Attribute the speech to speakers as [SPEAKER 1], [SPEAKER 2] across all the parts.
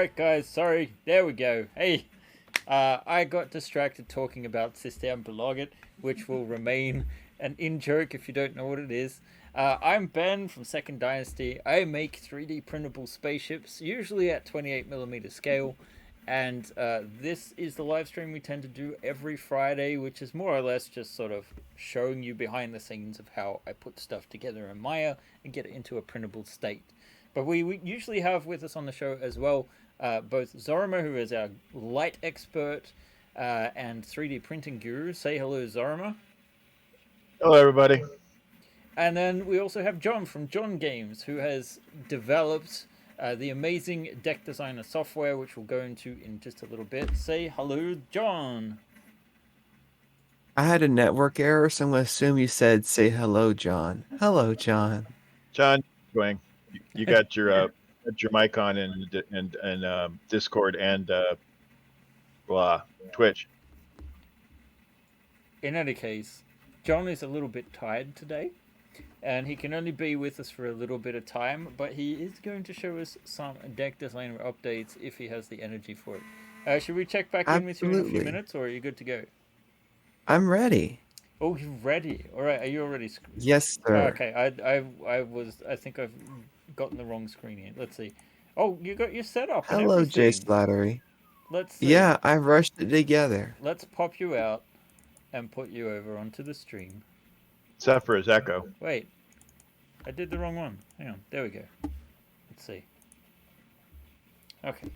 [SPEAKER 1] Alright guys, sorry, there we go. Hey, I got distracted talking about System Belaget, which will remain an in-joke if you don't know what it is. I'm Ben from Second Dynasty. I make 3D printable spaceships, usually at 28mm scale. And this is the live stream we tend to do every Friday, which is more or less just sort of showing you behind the scenes of how I put stuff together in Maya and get it into a printable state. But we usually have with us on the show as well both Zorima, who is our light expert and 3D printing guru. Say hello, Zorima.
[SPEAKER 2] Hello, everybody.
[SPEAKER 1] And then we also have John from John Games, who has developed the amazing deck designer software, which we'll go into in just a little bit. Say hello, John.
[SPEAKER 3] I had a network error, so I'm going to assume you said, say hello, John. Hello, John.
[SPEAKER 2] John, going. You got your mic on in Discord and Twitch.
[SPEAKER 1] In any case, John is a little bit tired today, and he can only be with us for a little bit of time, but he is going to show us some deck designer updates if he has the energy for it. Should we check back in with you in a few minutes, or are you good to go?
[SPEAKER 3] I'm ready.
[SPEAKER 1] Oh, you're ready. All right, are you already?
[SPEAKER 3] Yes, sir.
[SPEAKER 1] Okay, I think I've gotten the wrong screen here. Let's see. Oh, you got your setup.
[SPEAKER 3] Hello, Jay Slattery.
[SPEAKER 1] Let's see.
[SPEAKER 3] Yeah, I rushed it together.
[SPEAKER 1] Let's pop you out and put you over onto the stream.
[SPEAKER 2] Except for his echo.
[SPEAKER 1] Wait, I did the wrong one. Hang on, there we go. Let's see. Okay.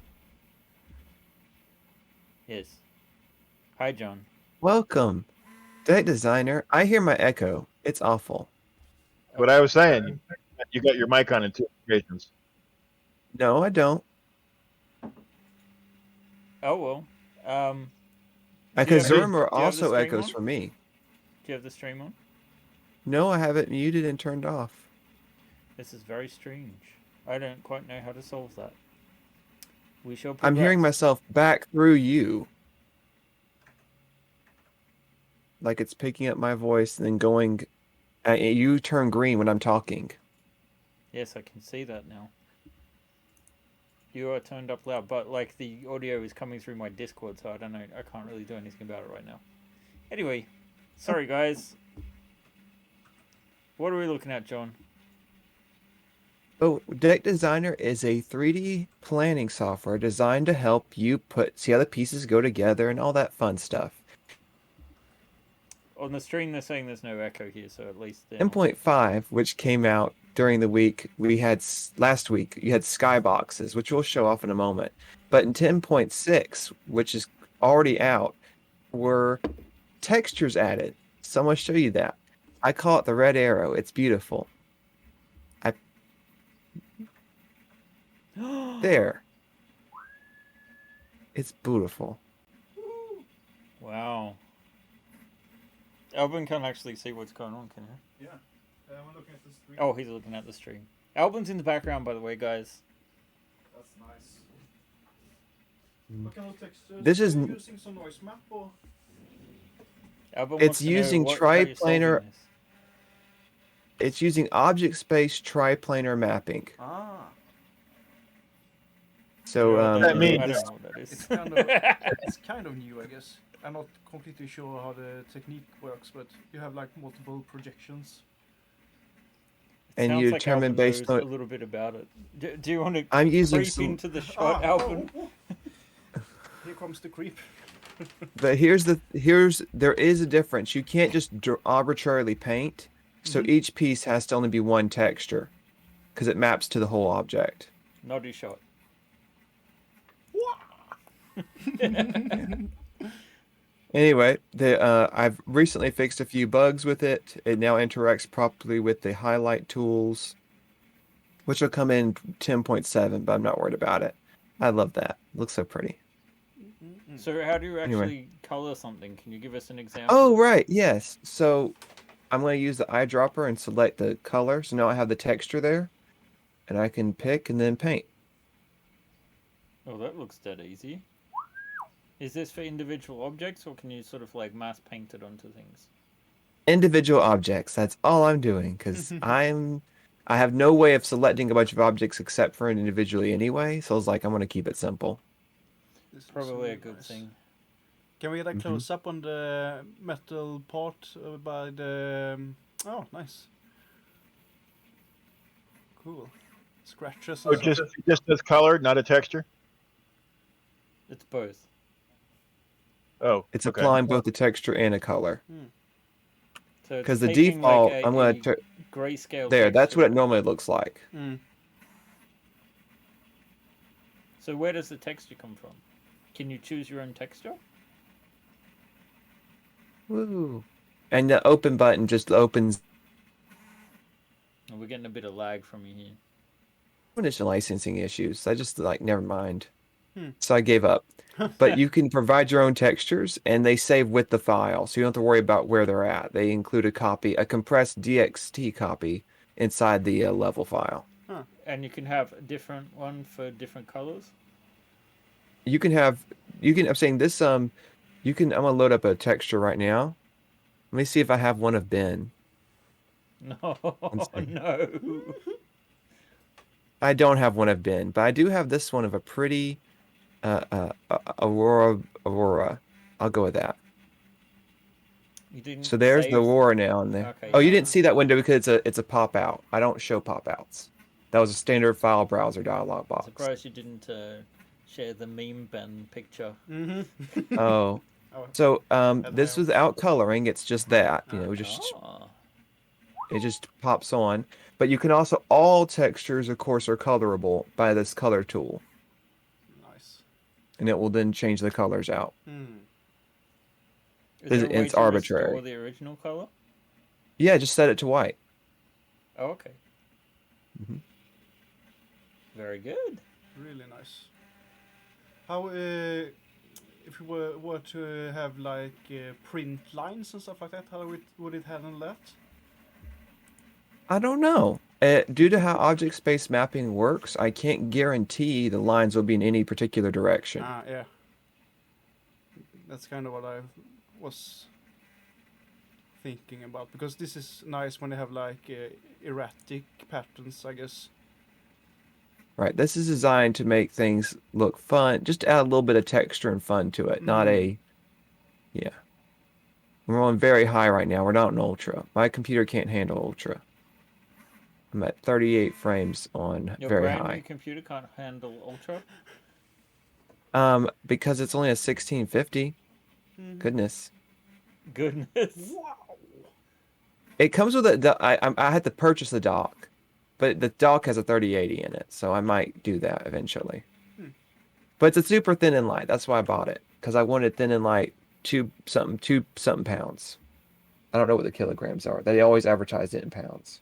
[SPEAKER 1] Yes. Hi, John.
[SPEAKER 3] Welcome. Deck designer, I hear my echo. It's awful.
[SPEAKER 2] What I was saying, you got your mic on in two occasions.
[SPEAKER 3] No, I don't.
[SPEAKER 1] Oh, well.
[SPEAKER 3] Because Zorima also echoes for me.
[SPEAKER 1] Do you have the stream on?
[SPEAKER 3] No, I have it muted and turned off.
[SPEAKER 1] This is very strange. I don't quite know how to solve that. We shall progress.
[SPEAKER 3] I'm hearing myself back through you. Like it's picking up my voice and then going... you turn green when I'm talking.
[SPEAKER 1] Yes, I can see that now. You are turned up loud, but like the audio is coming through my Discord, so I don't know. I can't really do anything about it right now. Anyway, sorry guys. What are we looking at, John?
[SPEAKER 3] Oh, Deck Designer is a 3D planning software designed to help you see how the pieces go together and all that fun stuff.
[SPEAKER 1] On the stream, they're saying there's no echo here, so at least...
[SPEAKER 3] 10.5, which came out during the week, last week, you had skyboxes, which we'll show off in a moment. But in 10.6, which is already out, were textures added. So I'm going to show you that. I call it the red arrow. It's beautiful. There. It's beautiful.
[SPEAKER 1] Wow. Albin can't actually see what's going on, can
[SPEAKER 4] he? Yeah. I'm looking at the stream.
[SPEAKER 1] Oh, he's looking at the stream. Albin's in the background, by the way, guys.
[SPEAKER 4] That's nice. What kind of textures?
[SPEAKER 3] This is
[SPEAKER 4] using some noise map or?
[SPEAKER 1] Albin
[SPEAKER 3] it's using triplanar. It's using object space triplanar mapping.
[SPEAKER 4] Ah.
[SPEAKER 3] So
[SPEAKER 2] that means
[SPEAKER 4] it's kind of new, I guess. I'm not completely sure how the technique works, but you have like multiple projections.
[SPEAKER 3] And you determine based on
[SPEAKER 1] a little bit about it. Do you want to
[SPEAKER 3] I'm using
[SPEAKER 1] creep into the shot, Albin?
[SPEAKER 4] Here comes the creep.
[SPEAKER 3] But there is a difference. You can't just arbitrarily paint. So each piece has to only be one texture because it maps to the whole object.
[SPEAKER 1] Noddy shot.
[SPEAKER 3] Anyway, I've recently fixed a few bugs with it. It now interacts properly with the highlight tools, which will come in 10.7, but I'm not worried about it. I love that. It looks so pretty.
[SPEAKER 1] So how do you actually color something? Can you give us an example?
[SPEAKER 3] Oh, right. Yes. So I'm going to use the eyedropper and select the color. So now I have the texture there, and I can pick and then paint.
[SPEAKER 1] Oh, that looks dead easy. Is this for individual objects, or can you sort of like mass paint it onto things?
[SPEAKER 3] Individual objects. That's all I'm doing because I I have no way of selecting a bunch of objects except for individually anyway. So I was like, I'm going to keep it simple.
[SPEAKER 4] This looks
[SPEAKER 1] Probably a
[SPEAKER 4] really
[SPEAKER 1] good
[SPEAKER 4] nice.
[SPEAKER 1] thing.
[SPEAKER 4] Can we get a
[SPEAKER 3] Mhm.
[SPEAKER 4] close up on the metal part by the? Oh, nice. Cool. Scratches
[SPEAKER 2] Oh,
[SPEAKER 4] and stuff.
[SPEAKER 2] just as colored, not a texture.
[SPEAKER 1] It's both.
[SPEAKER 2] Oh,
[SPEAKER 3] It's
[SPEAKER 2] okay.
[SPEAKER 3] applying both the texture and a color.
[SPEAKER 1] So it's
[SPEAKER 3] Because the
[SPEAKER 1] taking,
[SPEAKER 3] default,
[SPEAKER 1] like,
[SPEAKER 3] I'm going to
[SPEAKER 1] grayscale.
[SPEAKER 3] there. That's
[SPEAKER 1] texture.
[SPEAKER 3] what it normally looks like.
[SPEAKER 4] Mm.
[SPEAKER 1] So where does the texture come from? Can you choose your own texture?
[SPEAKER 3] Woo! And the open button just opens.
[SPEAKER 1] Oh, we're getting a bit of lag from you here.
[SPEAKER 3] Initial licensing issues. I just like never mind.
[SPEAKER 4] Hmm.
[SPEAKER 3] So I gave up. But you can provide your own textures, and they save with the file, so you don't have to worry about where they're at. They include a copy, a compressed DXT copy inside the level file.
[SPEAKER 1] And you can have a different one for different colors.
[SPEAKER 3] You can. I'm saying this. You can. I'm gonna load up a texture right now. Let me see if I have one of Ben.
[SPEAKER 1] No,
[SPEAKER 3] second.
[SPEAKER 1] no.
[SPEAKER 3] I don't have one of Ben, but I do have this one of a pretty Aurora. I'll go with that.
[SPEAKER 1] You didn't.
[SPEAKER 3] So there's the
[SPEAKER 1] save-
[SPEAKER 3] Aurora now in there.
[SPEAKER 1] Okay,
[SPEAKER 3] Oh, you
[SPEAKER 1] yeah.
[SPEAKER 3] didn't see that window because it's a pop out. I don't show pop outs. That was a standard file browser dialog box.
[SPEAKER 1] Surprised you didn't share the meme Ben picture.
[SPEAKER 4] Mm-hmm.
[SPEAKER 3] Oh,
[SPEAKER 4] Oh,
[SPEAKER 3] so
[SPEAKER 4] And
[SPEAKER 3] this
[SPEAKER 4] I-
[SPEAKER 3] without coloring. It's just that just
[SPEAKER 1] Ah,
[SPEAKER 3] it just pops on. But you can also all textures, of course, are colorable by this color tool,
[SPEAKER 4] nice.
[SPEAKER 3] and it will then change the colors out.
[SPEAKER 4] Mm.
[SPEAKER 1] is there a way
[SPEAKER 3] It's
[SPEAKER 1] to
[SPEAKER 3] arbitrary.
[SPEAKER 1] restore the original color?
[SPEAKER 3] Yeah, just set it to white.
[SPEAKER 1] Oh, okay.
[SPEAKER 3] Mhm.
[SPEAKER 1] Very good.
[SPEAKER 4] Really nice. How if you were to have like print lines and stuff like that, how would it handle that?
[SPEAKER 3] I don't know. Due to how object space mapping works, I can't guarantee the lines will be in any particular direction.
[SPEAKER 4] Ah, yeah. That's kind of what I was thinking about, because this is nice when they have like erratic patterns, I guess.
[SPEAKER 3] Right. This is designed to make things look fun, just add a little bit of texture and fun to it. Not a, yeah. We're on very high right now. We're not in ultra. My computer can't handle ultra. I'm at 38 frames on
[SPEAKER 1] Your
[SPEAKER 3] very
[SPEAKER 1] brand new
[SPEAKER 3] high.
[SPEAKER 1] computer can't handle ultra.
[SPEAKER 3] Because it's only a 1650. Goodness.
[SPEAKER 1] Goodness.
[SPEAKER 4] Wow.
[SPEAKER 3] It comes with a. I had to purchase the dock, but the dock has a 3080 in it, so I might do that eventually. But it's a super thin and light. That's why I bought it, because I wanted thin and light, two something pounds. I don't know what the kilograms are. They always advertised it in pounds.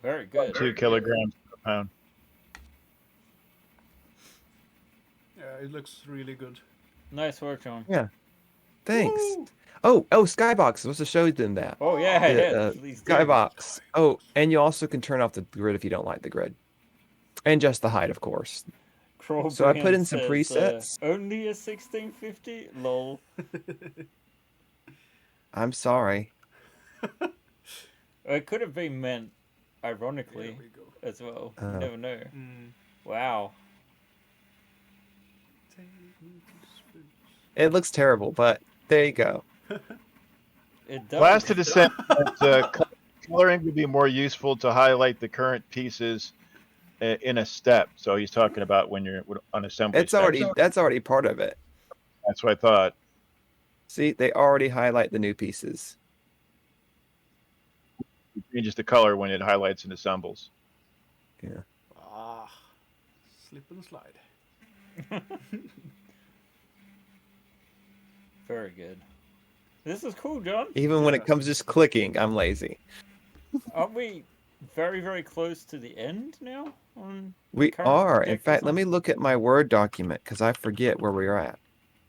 [SPEAKER 1] Very good.
[SPEAKER 2] 2 kilograms per pound.
[SPEAKER 4] Yeah, it looks really good.
[SPEAKER 1] Nice work, John.
[SPEAKER 3] Yeah. Thanks.
[SPEAKER 1] Woo!
[SPEAKER 3] Oh, Skybox. Supposed to show them that.
[SPEAKER 1] Oh yeah,
[SPEAKER 3] The,
[SPEAKER 1] yeah. Please do.
[SPEAKER 3] Skybox. Oh, and you also can turn off the grid if you don't like the grid, and just the height, of course.
[SPEAKER 1] Crawl
[SPEAKER 3] So I put in
[SPEAKER 1] Brand
[SPEAKER 3] some
[SPEAKER 1] says,
[SPEAKER 3] presets.
[SPEAKER 1] Only a 1650. Lol.
[SPEAKER 3] I'm sorry.
[SPEAKER 1] It could have been meant
[SPEAKER 4] There
[SPEAKER 1] ironically
[SPEAKER 4] we go.
[SPEAKER 1] as well.
[SPEAKER 3] Oh.
[SPEAKER 1] You never know.
[SPEAKER 4] Mm.
[SPEAKER 1] Wow.
[SPEAKER 4] Take me to space.
[SPEAKER 3] It looks terrible, but there you go.
[SPEAKER 1] It does.
[SPEAKER 2] Last to descent, coloring would be more useful to highlight the current pieces in a step. So he's talking about when you're on assembly.
[SPEAKER 3] It's
[SPEAKER 2] step.
[SPEAKER 3] already that's already part of it.
[SPEAKER 2] That's what I thought.
[SPEAKER 3] See, they already highlight the new pieces.
[SPEAKER 2] It changes the color when it highlights and assembles.
[SPEAKER 4] Ah, slip and slide.
[SPEAKER 1] Very good. This is cool, John.
[SPEAKER 3] Even when
[SPEAKER 4] Yeah.
[SPEAKER 3] it comes just clicking, I'm lazy.
[SPEAKER 1] Aren't we very, very close to the end now?
[SPEAKER 3] We
[SPEAKER 1] Current
[SPEAKER 3] are. In
[SPEAKER 1] project
[SPEAKER 3] fact,
[SPEAKER 1] is
[SPEAKER 3] let me look at my Word document because I forget where we're at.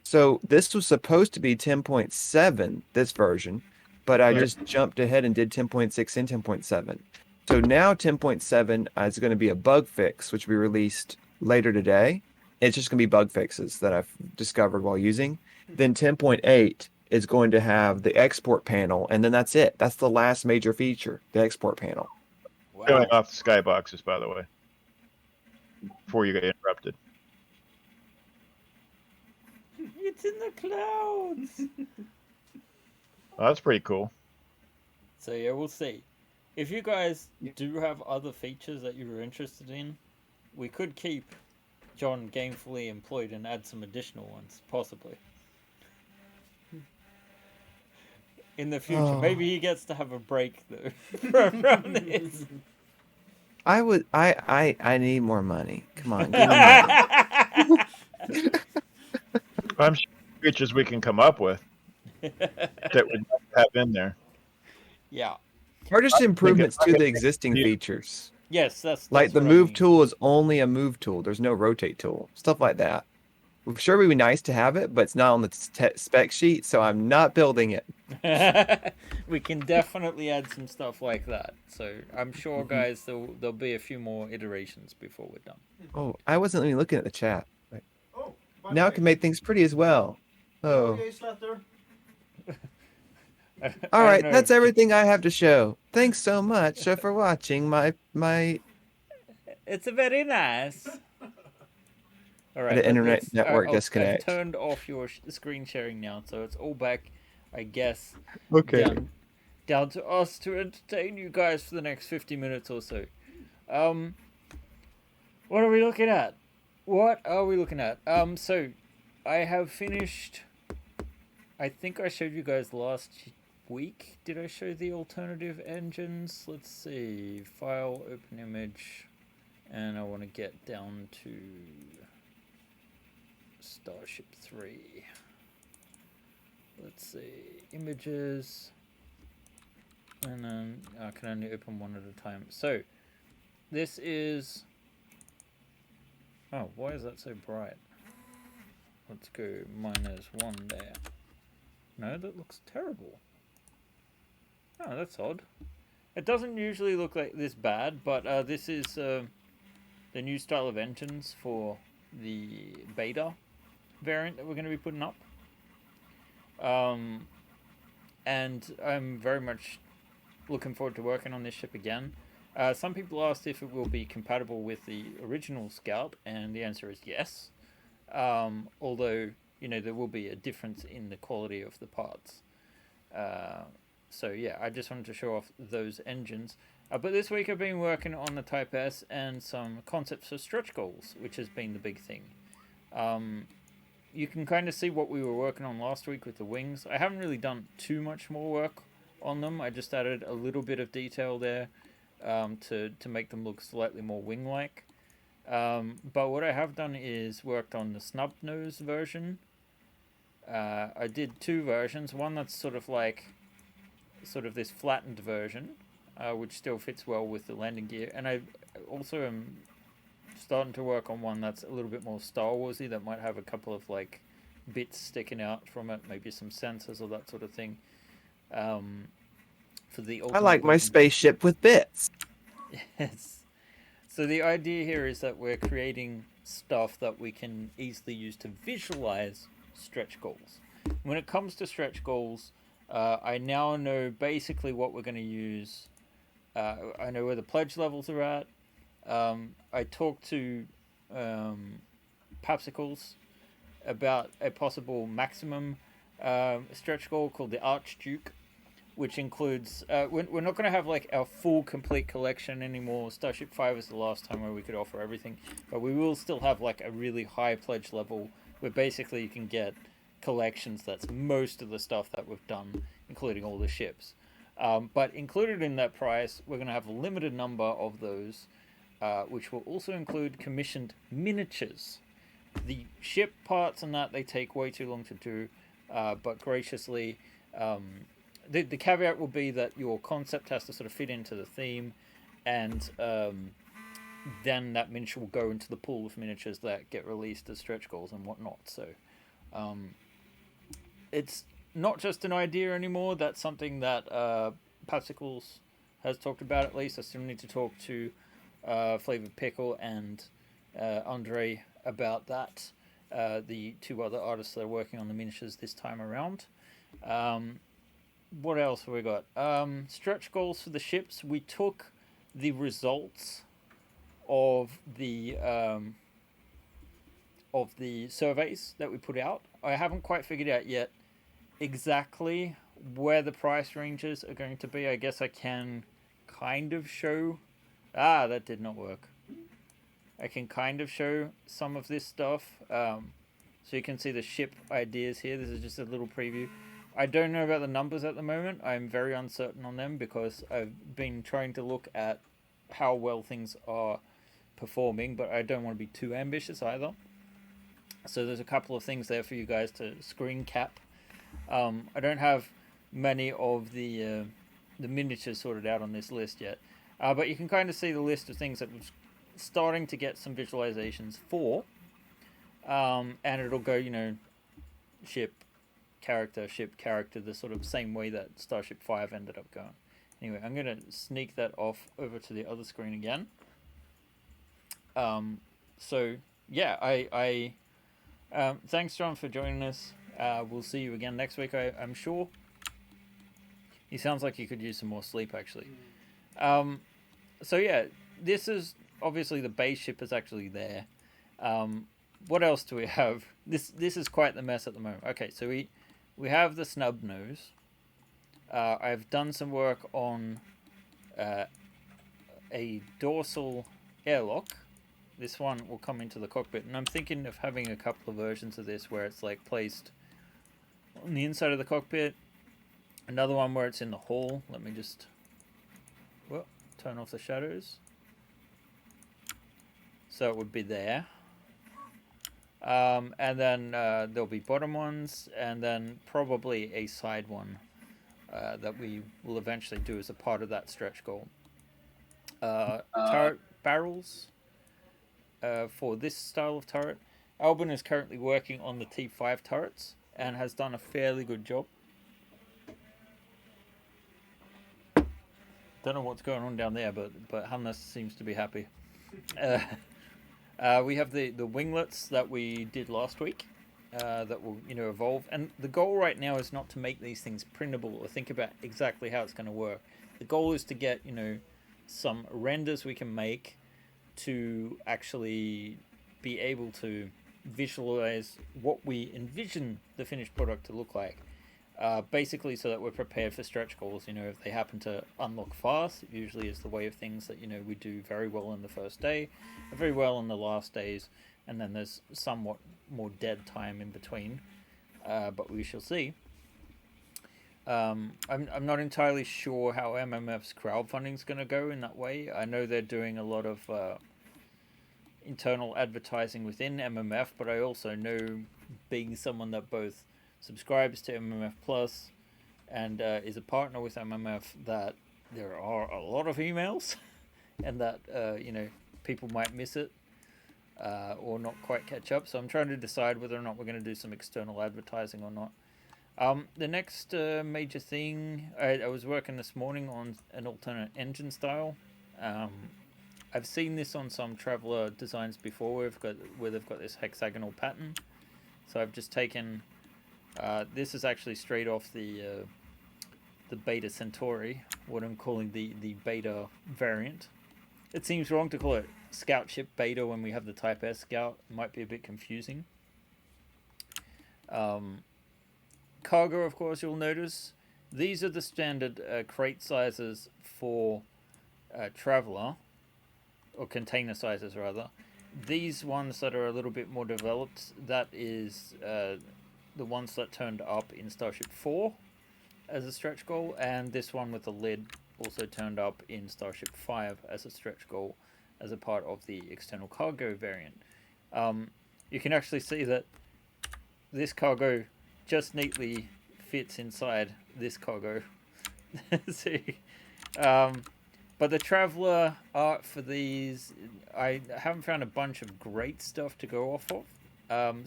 [SPEAKER 3] So this was supposed to be 10.7, this version, but I
[SPEAKER 2] Right.
[SPEAKER 3] just jumped ahead and did 10.6 and 10.7. So now 10.7 is going to be a bug fix, which will be released later today. It's just going to be bug fixes that I've discovered while using. Then 10.8 is going to have the export panel, and then that's it. That's the last major feature, the export panel.
[SPEAKER 2] showing off the skyboxes, by the way, before you get interrupted.
[SPEAKER 1] It's in the clouds.
[SPEAKER 2] Oh, that's pretty cool.
[SPEAKER 1] So yeah, we'll see. If you guys do have other features that you were interested in, we could keep John gainfully employed and add some additional ones, possibly. In the future.
[SPEAKER 3] Oh.
[SPEAKER 1] Maybe he gets to have a break though from this.
[SPEAKER 3] I need more money. Come on, give me money.
[SPEAKER 2] I'm sure features we can come up with that would have in there.
[SPEAKER 1] Yeah.
[SPEAKER 3] Or just improvements to the
[SPEAKER 2] think
[SPEAKER 3] existing
[SPEAKER 2] yeah.
[SPEAKER 3] features.
[SPEAKER 1] Yes, that's
[SPEAKER 3] Like the
[SPEAKER 1] what I
[SPEAKER 3] move
[SPEAKER 1] mean.
[SPEAKER 3] tool is only a move tool. There's no rotate tool. Stuff like that. I'm sure it would be nice to have it, but it's not on the spec sheet, so I'm not building it.
[SPEAKER 1] We can definitely add some stuff like that. So I'm sure, guys, there'll be a few more iterations before we're done.
[SPEAKER 3] Oh, I wasn't even looking at the chat.
[SPEAKER 4] Oh, by
[SPEAKER 3] Now
[SPEAKER 4] the
[SPEAKER 3] it can
[SPEAKER 4] way.
[SPEAKER 3] make things pretty as well. Oh.
[SPEAKER 4] Okay, Slatter.
[SPEAKER 3] All right, that's everything I have to show. Thanks so much for watching my
[SPEAKER 1] It's very nice. All right,
[SPEAKER 3] The internet network
[SPEAKER 1] I've
[SPEAKER 3] disconnect.
[SPEAKER 1] turned off your screen sharing now, so it's all back, I guess.
[SPEAKER 3] Okay.
[SPEAKER 1] Down to us to entertain you guys for the next 50 minutes or so. What are we looking at? So I have finished. I think I showed you guys last week. Did I show the alternative engines? Let's see. File, open image, and I want to get down to Starship 3. Let's see. Images. And then I can only open one at a time. So, this is... Oh, why is that so bright? Let's go -1 there. No, that looks terrible. Oh, that's odd. It doesn't usually look like this bad, but this is the new style of engines for the beta variant that we're going to be putting up. And I'm very much looking forward to working on this ship again. Some people asked if it will be compatible with the original Scout, and the answer is yes. Although, there will be a difference in the quality of the parts. So yeah, I just wanted to show off those engines. But this week I've been working on the Type S and some concepts for stretch goals, which has been the big thing. You can kind of see what we were working on last week with the wings. I haven't really done too much more work on them. I just added a little bit of detail there to make them look slightly more wing-like. But what I have done is worked on the snub nose version. I did two versions. One that's sort of this flattened version, which still fits well with the landing gear. And I also am starting to work on one that's a little bit more Star Warsy, that might have a couple of bits sticking out from it, maybe some sensors or that sort of thing. For the
[SPEAKER 3] I like my
[SPEAKER 1] version.
[SPEAKER 3] spaceship with bits.
[SPEAKER 1] Yes. So the idea here is that we're creating stuff that we can easily use to visualize stretch goals. When it comes to stretch goals, I now know basically what we're going to use. I know where the pledge levels are at. I talked to Papsicles about a possible maximum stretch goal called the Archduke, which includes... we're not going to have our full complete collection anymore. Starship 5 is the last time where we could offer everything. But we will still have a really high pledge level where basically you can get collections that's most of the stuff that we've done, including all the ships. But included in that price, we're going to have a limited number of those, which will also include commissioned miniatures. The ship parts and that, they take way too long to do, but graciously, the caveat will be that your concept has to sort of fit into the theme, and then that miniature will go into the pool of miniatures that get released as stretch goals and whatnot. So it's not just an idea anymore. That's something that Papsicles has talked about, at least. I still need to talk to Flavored Pickle and Andre about that, the two other artists that are working on the miniatures this time around. What else have we got? Stretch goals for the ships. We took the results of the surveys that we put out. I haven't quite figured out yet exactly where the price ranges are going to be. I guess I can kind of show. That did not work. I can kind of show some of this stuff. So you can see the ship ideas here. This is just a little preview. I don't know about the numbers at the moment. I'm very uncertain on them because I've been trying to look at how well things are performing, but I don't want to be too ambitious either. So there's a couple of things there for you guys to screen cap. I don't have many of the miniatures sorted out on this list yet, but you can kind of see the list of things that we're starting to get some visualizations for, and it'll go, ship character, the sort of same way that Starship 5 ended up going. Anyway, I'm going to sneak that off over to the other screen again. So yeah, I thanks, John, for joining us. We'll see you again next week, I'm sure. He sounds like he could use some more sleep, actually. So yeah, this is obviously the base ship is actually there. What else do we have? This is quite the mess at the moment. Okay, so we have the snub nose. I've done some work on a dorsal airlock. This one will come into the cockpit, and I'm thinking of having a couple of versions of this where it's like placed on the inside of the cockpit. Another one where it's in the hull. Let me just turn off the shadows. So it would be there. And then there'll be bottom ones, and then probably a side one that we will eventually do as a part of that stretch goal. Turret barrels for this style of turret. Albin is currently working on the T5 turrets and has done a fairly good job. Don't know what's going on down there, but Hannes seems to be happy. We have the winglets that we did last week that will evolve, and the goal right now is not to make these things printable or think about exactly how it's going to work. The goal is to get some renders we can make to actually be able to visualize what we envision the finished product to look like. Basically so that we're prepared for stretch goals. If they happen to unlock fast, it usually is the way of things that we do very well in the first day, very well in the last days, and then there's somewhat more dead time in between, but we shall see. I'm not entirely sure how MMF's crowdfunding is going to go in that way. I know they're doing a lot of internal advertising within MMF, but I also know, being someone that both subscribes to MMF Plus and is a partner with MMF, that there are a lot of emails and that people might miss it or not quite catch up. So I'm trying to decide whether or not we're going to do some external advertising or not. The next major thing, I was working this morning on an alternate engine style. I've seen this on some Traveller designs before where they've got this hexagonal pattern. So I've just taken this is actually straight off the Beta Centauri, what I'm calling the Beta variant. It seems wrong to call it Scout Ship Beta when we have the Type S Scout. It might be a bit confusing. Cargo, of course, you'll notice. These are the standard crate sizes for Traveller, or container sizes rather. These ones that are a little bit more developed, that is the ones that turned up in Starship 4 as a stretch goal, and this one with the lid also turned up in Starship 5 as a stretch goal as a part of the external cargo variant. You can actually see that this cargo just neatly fits inside this cargo. See, but the Traveller art for these, I haven't found a bunch of great stuff to go off of,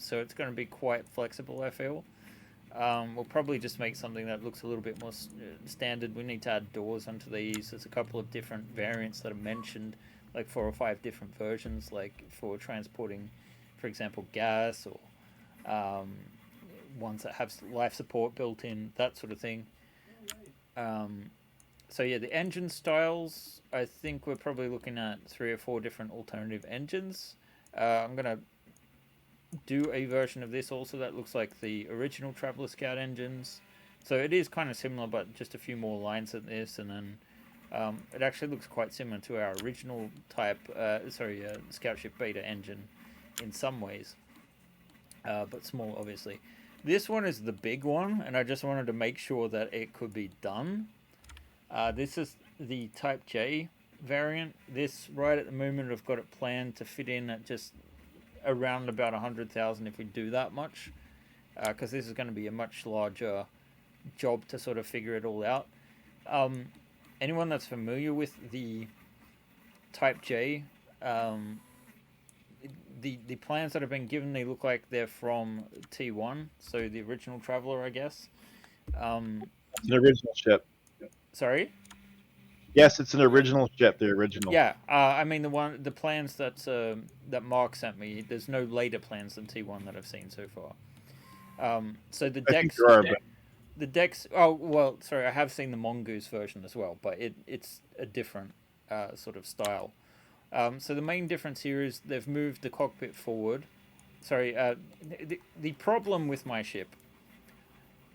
[SPEAKER 1] so it's going to be quite flexible, I feel. We'll probably just make something that looks a little bit more standard. We need to add doors onto these. There's a couple of different variants that are mentioned, like 4 or 5 different versions, like for transporting, for example, gas, or ones that have life support built in, that sort of thing. So yeah, the engine styles, I think we're probably looking at 3 or 4 different alternative engines. I'm gonna do a version of this also that looks like the original Traveler Scout engines. So it is kind of similar, but just a few more lines than this, and then it actually looks quite similar to our original type, Scout Ship Beta engine in some ways, but small, obviously. This one is the big one, and I just wanted to make sure that it could be done. This is the Type J variant. This, right at the moment, I've got it planned to fit in at just around about 100,000 if we do that much, because this is going to be a much larger job to sort of figure it all out. Anyone that's familiar with the Type J, the plans that have been given, they look like they're from T1, so the original Traveler, I guess.
[SPEAKER 2] It's an original ship.
[SPEAKER 1] Sorry?
[SPEAKER 2] Yes, it's an original ship. The original.
[SPEAKER 1] Yeah, I mean the plans that that Mark sent me. There's no later plans than T1 that I've seen so far. So the decks, the decks. Oh well, sorry, I have seen the Mongoose version as well, but it's a different sort of style. So the main difference here is they've moved the cockpit forward. Sorry, the problem with my ship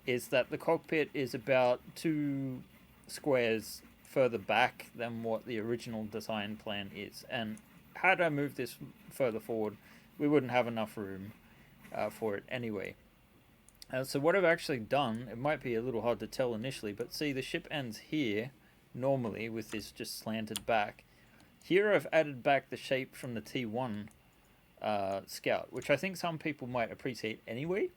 [SPEAKER 1] is that the cockpit is about 2 squares further back than what the original design plan is, and had I moved this further forward, we wouldn't have enough room for it anyway. So what I've actually done, it might be a little hard to tell initially, but see, the ship ends here normally with this just slanted back. Here I've added back the shape from the T1 Scout, which I think some people might appreciate anyway.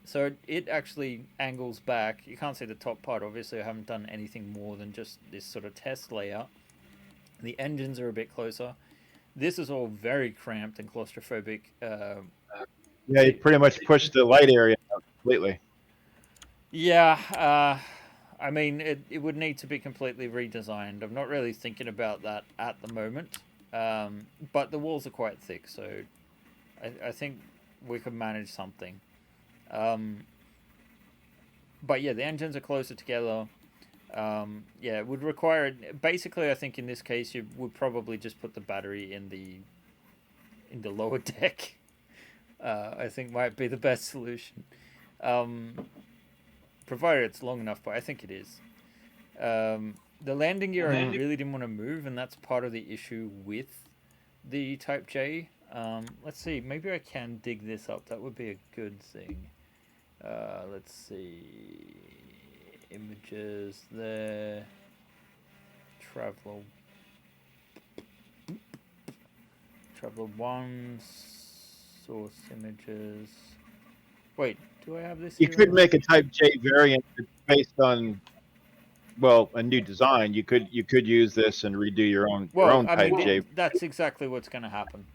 [SPEAKER 1] So it actually angles back. You can't see the top part, obviously. I haven't done anything more than just this sort of test layout. The engines are a bit closer. This is all very cramped and claustrophobic.
[SPEAKER 2] Yeah, you pretty much pushed the light area out completely.
[SPEAKER 1] Yeah, I mean, it would need to be completely redesigned. I'm not really thinking about that at the moment. But the walls are quite thick, so I think we could manage something. But yeah, the engines are closer together. Yeah, it would require basically, I think in this case you would probably just put the battery in the lower deck. I think might be the best solution, provided it's long enough, but I think it is. The landing gear I really didn't want to move, and that's part of the issue with the Type J. Let's see, maybe I can dig this up. That would be a good thing. Let's see. Images there. Traveler 1. Source images. Wait, do I have this?
[SPEAKER 2] You could make a Type J variant based on, well, a new design. You could use this and redo your own Type J.
[SPEAKER 1] That's exactly what's going to happen.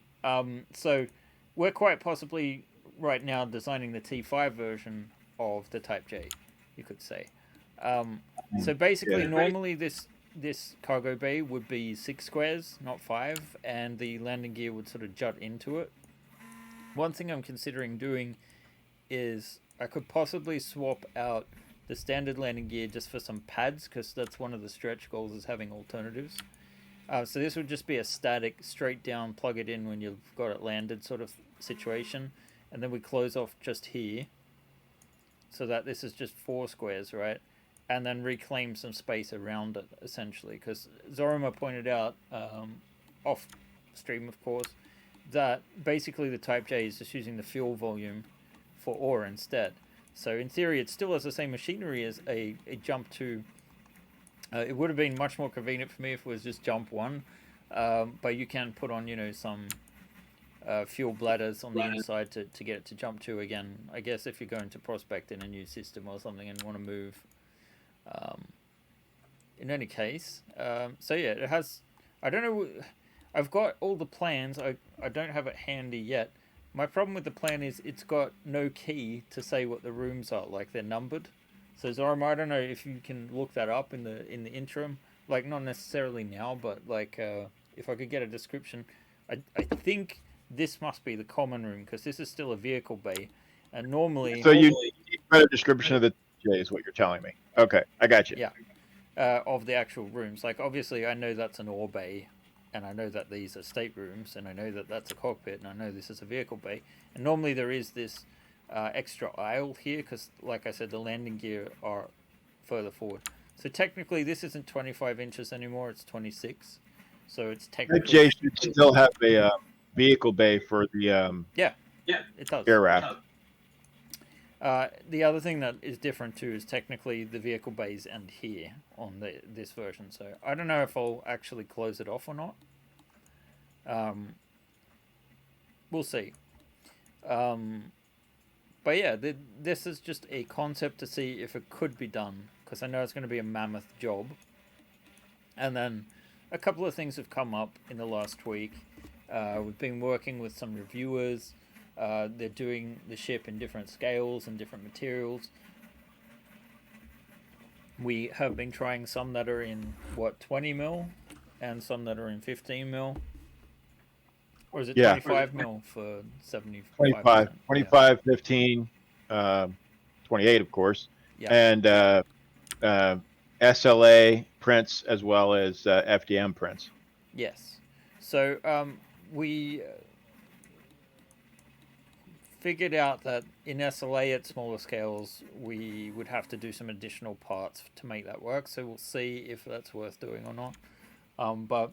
[SPEAKER 1] So we're quite possibly right now designing the T5 version of the Type J, you could say. So basically, normally this cargo bay would be 6 squares, not 5, and the landing gear would sort of jut into it. One thing I'm considering doing is I could possibly swap out the standard landing gear just for some pads, because that's one of the stretch goals, is having alternatives. So this would just be a static, straight down, plug it in when you've got it landed sort of situation. And then we close off just here, so that this is just 4 squares, right? And then reclaim some space around it, essentially. Because Zorima pointed out, off stream of course, that basically the Type J is just using the fuel volume for ore instead. So in theory, it still has the same machinery as a Jump 2. It would have been much more convenient for me if it was just Jump 1. But you can put on, some fuel bladders on the inside to get it to Jump 2 again. I guess if you're going to prospect in a new system or something and want to move. In any case, so yeah, it has, I don't know, I've got all the plans, I don't have it handy yet. My problem with the plan is it's got no key to say what the rooms are, like they're numbered. So Zorima, I don't know if you can look that up in the interim, like not necessarily now, but like if I could get a description. I think this must be the common room, because this is still a vehicle bay, and normally.
[SPEAKER 2] So you need a better description of the J is what you're telling me. Okay, I got you.
[SPEAKER 1] Yeah. of the actual rooms. Like, obviously, I know that's an ore bay, and I know that these are staterooms, and I know that that's a cockpit, and I know this is a vehicle bay. And normally there is this extra aisle here because, like I said, the landing gear are further forward. So technically, this isn't 25 inches anymore; it's 26. So it's technically.
[SPEAKER 2] Jay should still have a vehicle bay for the
[SPEAKER 1] It does.
[SPEAKER 2] air raft.
[SPEAKER 1] The other thing that is different too is technically the vehicle bays end here on this version. So I don't know if I'll actually close it off or not. We'll see. But yeah, this is just a concept to see if it could be done, because I know it's going to be a mammoth job. And then a couple of things have come up in the last week. We've been working with some reviewers. They're doing the ship in different scales and different materials. We have been trying some that are in 20 mil and some that are in 15 mil. Or is it 25 mil for 75?
[SPEAKER 2] 25, 15, 28, of course.
[SPEAKER 1] Yeah.
[SPEAKER 2] And SLA prints as well as FDM prints.
[SPEAKER 1] Yes. So we figured out that in SLA at smaller scales, we would have to do some additional parts to make that work. So we'll see if that's worth doing or not. But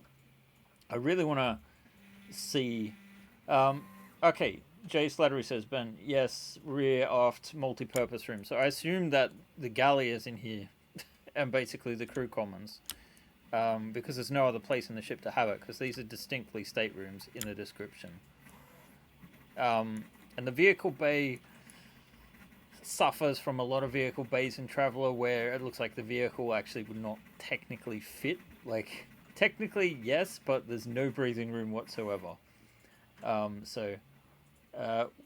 [SPEAKER 1] I really want to see. Okay, Jay Slattery says, Ben, yes, rear aft multi-purpose room. So I assume that the galley is in here and basically the crew commons. Because there's no other place in the ship to have it, because these are distinctly staterooms in the description. And the vehicle bay suffers from a lot of vehicle bays in Traveller where it looks like the vehicle actually would not technically fit. Like, technically, yes, but there's no breathing room whatsoever.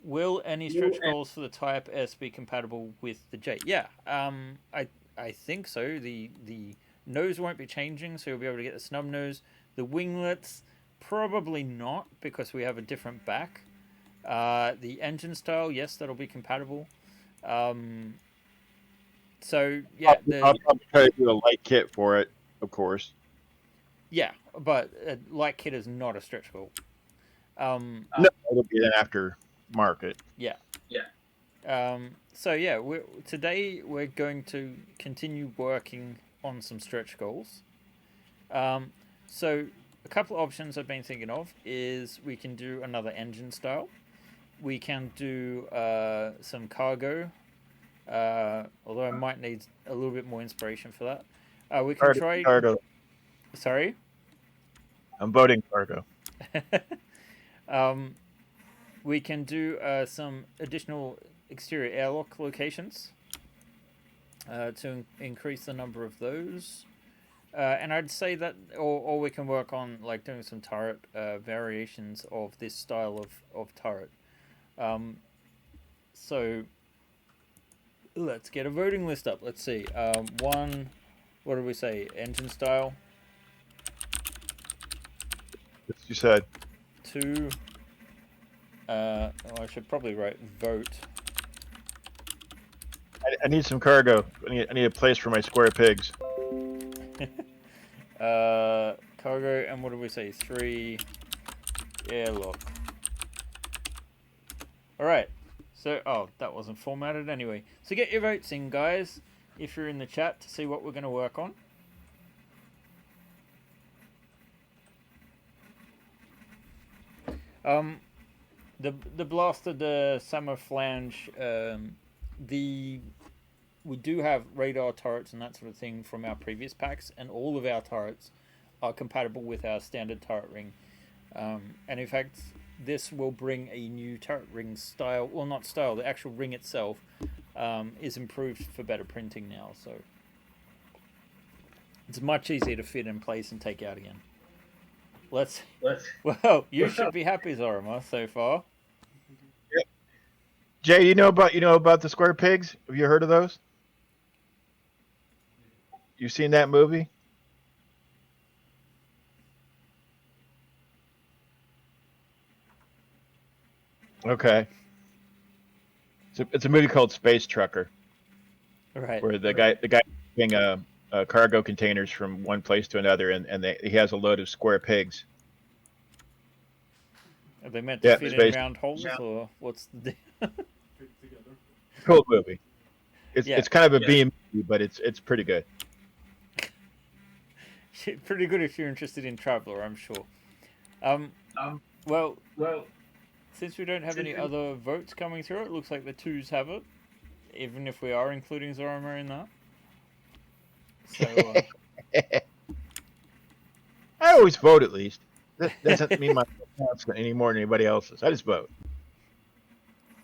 [SPEAKER 1] Will any stretch goals for the Type S be compatible with the J? Yeah, I think so. The nose won't be changing, so you'll be able to get the snub nose. The winglets, probably not, because we have a different back. The engine style, yes, that'll be compatible. So yeah,
[SPEAKER 2] I'll try to do a light kit for it, of course.
[SPEAKER 1] Yeah, but light kit is not a stretch goal.
[SPEAKER 2] No, it'll be an aftermarket.
[SPEAKER 1] Yeah. So yeah, today we're going to continue working on some stretch goals. So a couple of options I've been thinking of is we can do another engine style. We can do some cargo, although I might need a little bit more inspiration for that. We can try
[SPEAKER 2] cargo.
[SPEAKER 1] Sorry?
[SPEAKER 2] I'm voting cargo.
[SPEAKER 1] We can do some additional exterior airlock locations to increase the number of those. And I'd say that, or we can work on like doing some turret variations of this style of turret. So let's get a voting list up. Let's see. One, what did we say? Engine style.
[SPEAKER 2] You said.
[SPEAKER 1] Two. I should probably write vote.
[SPEAKER 2] I need some cargo. I need a place for my square pigs.
[SPEAKER 1] Cargo, and what did we say? 3 airlock. Alright. So, that wasn't formatted anyway. So get your votes in, guys, if you're in the chat, to see what we're going to work on. The blaster, the summer flange, we do have radar turrets and that sort of thing from our previous packs, and all of our turrets are compatible with our standard turret ring. And in fact, this will bring a new turret ring style. Well, not style, the actual ring itself is improved for better printing now, so it's much easier to fit in place and take out again. Well, you should be happy, Zorima, so far.
[SPEAKER 2] Yep. Jay, you know about the square pigs? Have you heard of those? You seen that movie? Okay. It's a movie called Space Trucker.
[SPEAKER 1] Right.
[SPEAKER 2] Where the guy being cargo containers from one place to another, and he has a load of square pigs.
[SPEAKER 1] Are they meant to
[SPEAKER 2] Yeah,
[SPEAKER 1] fit in
[SPEAKER 2] space.
[SPEAKER 1] round holes, or what's the deal?
[SPEAKER 2] Cool movie.
[SPEAKER 1] Yeah.
[SPEAKER 2] It's kind of a B movie, but it's pretty good.
[SPEAKER 1] Pretty good if you're interested in Traveller, I'm sure. Well, since we don't have any other votes coming through, it looks like the twos have it, even if we are including Zoromir in that. So,
[SPEAKER 2] I always vote at least. That doesn't mean my vote counts any more than anybody else's. I just vote.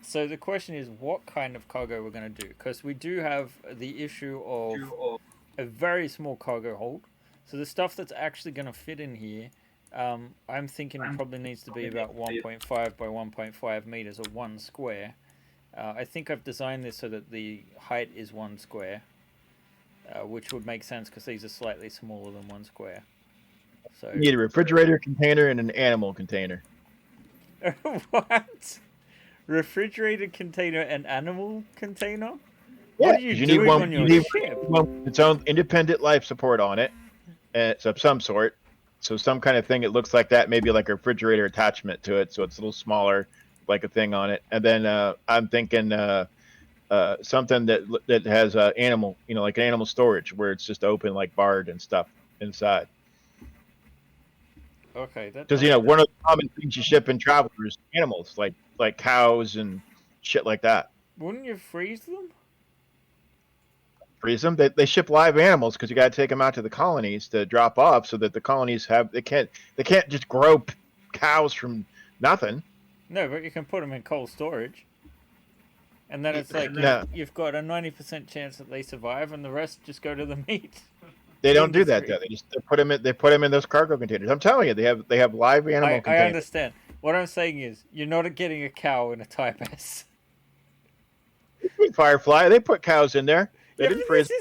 [SPEAKER 1] so the question is, what kind of cargo we're going to do? Because we do have the issue of a very small cargo hold. So the stuff that's actually going to fit in here, I'm thinking it probably needs to be about 1.5 by 1.5 meters, or 1 square. I think I've designed this so that the height is 1 square, which would make sense because these are slightly smaller than 1 square. So
[SPEAKER 2] You need a refrigerator container and an animal container.
[SPEAKER 1] what? Refrigerated container and animal container?
[SPEAKER 2] Yeah,
[SPEAKER 1] What are you doing on your ship?
[SPEAKER 2] one with its own independent life support on it, of some sort. So some kind of thing. It looks like that, maybe like a refrigerator attachment to it, so it's a little smaller, like a thing on it. And then I'm thinking something that has animal, like an animal storage where it's just open, like barred and stuff inside.
[SPEAKER 1] Okay, that
[SPEAKER 2] Because one of the common things you ship in travel is animals, like cows and shit like that.
[SPEAKER 1] wouldn't you freeze them?
[SPEAKER 2] Freeze them. They ship live animals because you got to take them out to the colonies to drop off, so that the colonies they can't just grow cows from nothing.
[SPEAKER 1] No, but you can put them in cold storage. And then it's like
[SPEAKER 2] No.
[SPEAKER 1] you've got a 90% chance that they survive, and the rest just go to the meat.
[SPEAKER 2] They don't do that
[SPEAKER 1] Industry.
[SPEAKER 2] though. They put them in those cargo containers. I'm telling you, they have live animal
[SPEAKER 1] I
[SPEAKER 2] containers.
[SPEAKER 1] understand. What I'm saying is, you're not getting a cow in a Type S.
[SPEAKER 2] Firefly, they put cows in there. They
[SPEAKER 1] Yeah,
[SPEAKER 2] didn't
[SPEAKER 1] but
[SPEAKER 2] freeze.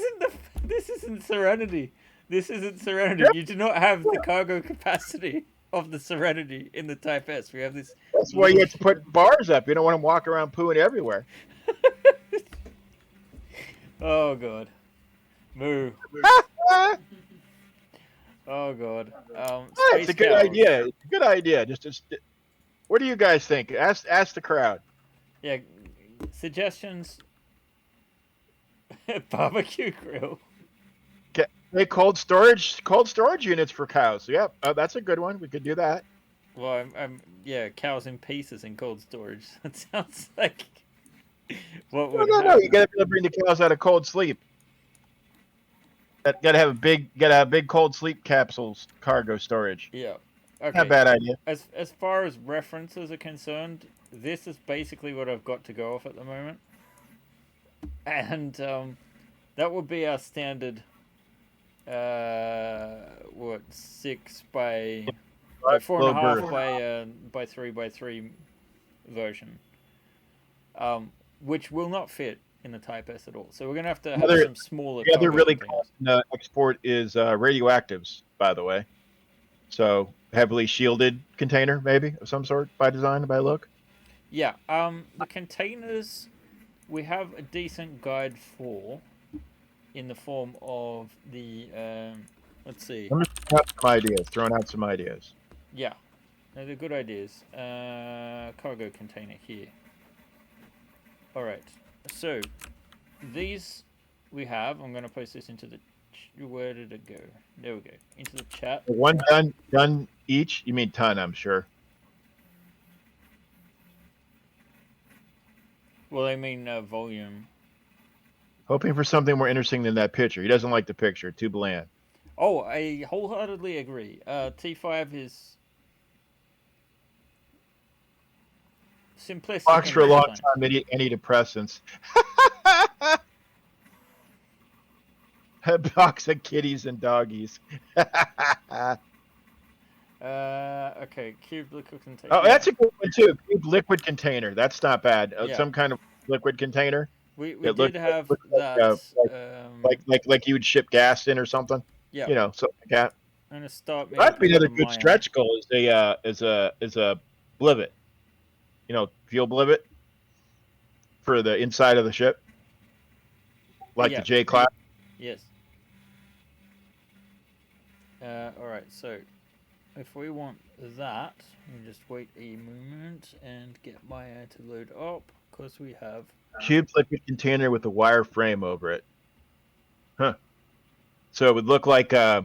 [SPEAKER 1] this isn't Serenity. This isn't Serenity.
[SPEAKER 2] Yep.
[SPEAKER 1] You do not have the cargo capacity of the Serenity in the Type S. We have this.
[SPEAKER 2] That's why you have to put bars up. You don't want them walking around pooing everywhere.
[SPEAKER 1] Oh god, moo. Oh god.
[SPEAKER 2] It's a
[SPEAKER 1] Space
[SPEAKER 2] good
[SPEAKER 1] cows.
[SPEAKER 2] idea. It's a good idea. Just what do you guys think? Ask the crowd.
[SPEAKER 1] Yeah, suggestions. Barbecue grill.
[SPEAKER 2] Hey, cold storage units for cows. Yep, that's a good one. We could do that.
[SPEAKER 1] Well, yeah, cows in pieces in cold storage. That sounds like what would
[SPEAKER 2] No.
[SPEAKER 1] happen.
[SPEAKER 2] You gotta be able to bring the cows out of cold sleep. Gotta have big cold sleep capsules cargo storage.
[SPEAKER 1] Yeah.
[SPEAKER 2] Not
[SPEAKER 1] Okay.
[SPEAKER 2] a bad idea.
[SPEAKER 1] As far as references are concerned, this is basically what I've got to go off at the moment, and that would be our standard. 6 by 4.5 by 3 by 3 version, which will not fit in the Type S at all. So we're gonna have to have some smaller.
[SPEAKER 2] The other
[SPEAKER 1] cargo
[SPEAKER 2] really
[SPEAKER 1] containers.
[SPEAKER 2] common export is radioactives, by the way. So heavily shielded container, maybe of some sort, by design, by look.
[SPEAKER 1] Yeah. The containers we have a decent guide for, in the form of the let's see.
[SPEAKER 2] I'm just throwing out some ideas.
[SPEAKER 1] Yeah, no, they're good ideas. Cargo container here. All right, so these we have. I'm going to post this into the. Where did it go? There we go. Into the chat.
[SPEAKER 2] One done each. You mean ton? I'm sure.
[SPEAKER 1] Well, I mean volume.
[SPEAKER 2] Hoping for something more interesting than that picture. He doesn't like the picture. Too bland.
[SPEAKER 1] Oh, I wholeheartedly agree. T5 is simplistic.
[SPEAKER 2] Box
[SPEAKER 1] in
[SPEAKER 2] for a
[SPEAKER 1] its
[SPEAKER 2] long
[SPEAKER 1] design.
[SPEAKER 2] time. Antidepressants. A box of kitties and doggies.
[SPEAKER 1] Okay, cube liquid container.
[SPEAKER 2] Oh, that's a good one too. Cube liquid container. That's not bad.
[SPEAKER 1] Yeah.
[SPEAKER 2] Some kind of liquid container,
[SPEAKER 1] we
[SPEAKER 2] it
[SPEAKER 1] did
[SPEAKER 2] looked-
[SPEAKER 1] have
[SPEAKER 2] looked like,
[SPEAKER 1] that.
[SPEAKER 2] like you would ship gas in or something.
[SPEAKER 1] Yeah.
[SPEAKER 2] Something like that.
[SPEAKER 1] I'm gonna start.
[SPEAKER 2] That'd be
[SPEAKER 1] making
[SPEAKER 2] another
[SPEAKER 1] one of
[SPEAKER 2] good
[SPEAKER 1] my own.
[SPEAKER 2] stretch goal. Is a blivet. Fuel blivet for the inside of the ship, like
[SPEAKER 1] Yeah.
[SPEAKER 2] the J class.
[SPEAKER 1] Yes. All right. So if we want that, we just wait a moment and get Maya to load up because we have.
[SPEAKER 2] Cubed liquid container with a wire frame over it. Huh. So it would look like uh,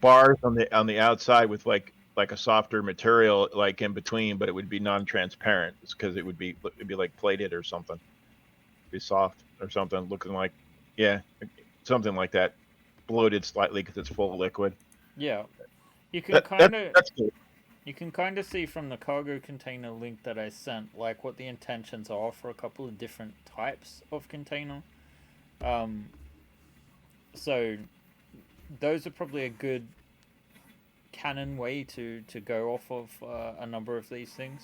[SPEAKER 2] bars on the outside with like a softer material like in between, but it would be non-transparent because it'd be like plated or something. Be soft or something, looking like something like that, bloated slightly because it's full of liquid.
[SPEAKER 1] Yeah, you can kind of
[SPEAKER 2] That's cool.
[SPEAKER 1] you can kind of see from the cargo container link that I sent, like what the intentions are for a couple of different types of container. So those are probably a good canon way to go off of a number of these things,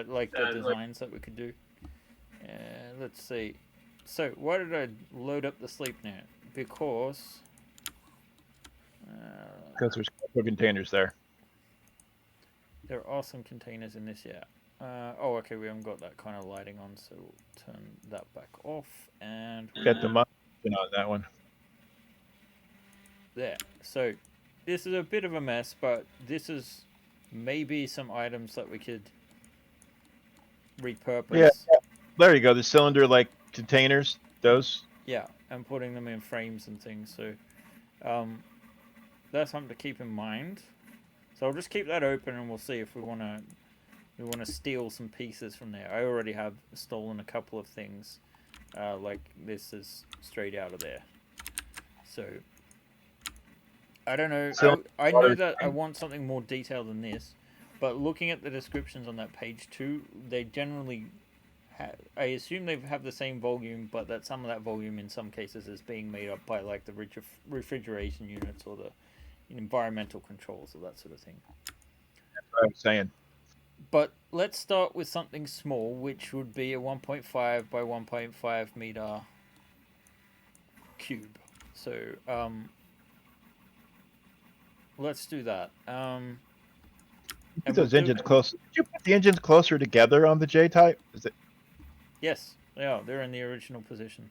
[SPEAKER 1] like the designs that we could do. Let's see. So why did I load up the Sleepnet? Because
[SPEAKER 2] There's containers there.
[SPEAKER 1] there are some containers in this, yeah. Oh, okay, we haven't got that kind of lighting on, so we'll turn that back off and
[SPEAKER 2] Get the on that one.
[SPEAKER 1] there. So this is a bit of a mess, but this is maybe some items that we could repurpose.
[SPEAKER 2] Yeah, there you go. The cylinder like containers, those.
[SPEAKER 1] Yeah, and putting them in frames and things. So that's something to keep in mind. So I'll just keep that open, and we'll see if we want to steal some pieces from there. I already have stolen a couple of things, like this is straight out of there. So I don't know.
[SPEAKER 2] So-
[SPEAKER 1] I know that I want something more detailed than this, but looking at the descriptions on that page too, they generally I assume they have the same volume, but that some of that volume in some cases is being made up by like the refrigeration units or the environmental controls or that sort of thing.
[SPEAKER 2] That's what I'm saying.
[SPEAKER 1] But let's start with something small, which would be a 1.5 by 1.5 meter cube. So let's do that.
[SPEAKER 2] Put those engines close. Did you put the engines closer together on the J-type? Is it?
[SPEAKER 1] Yes, they are. They're in the original position.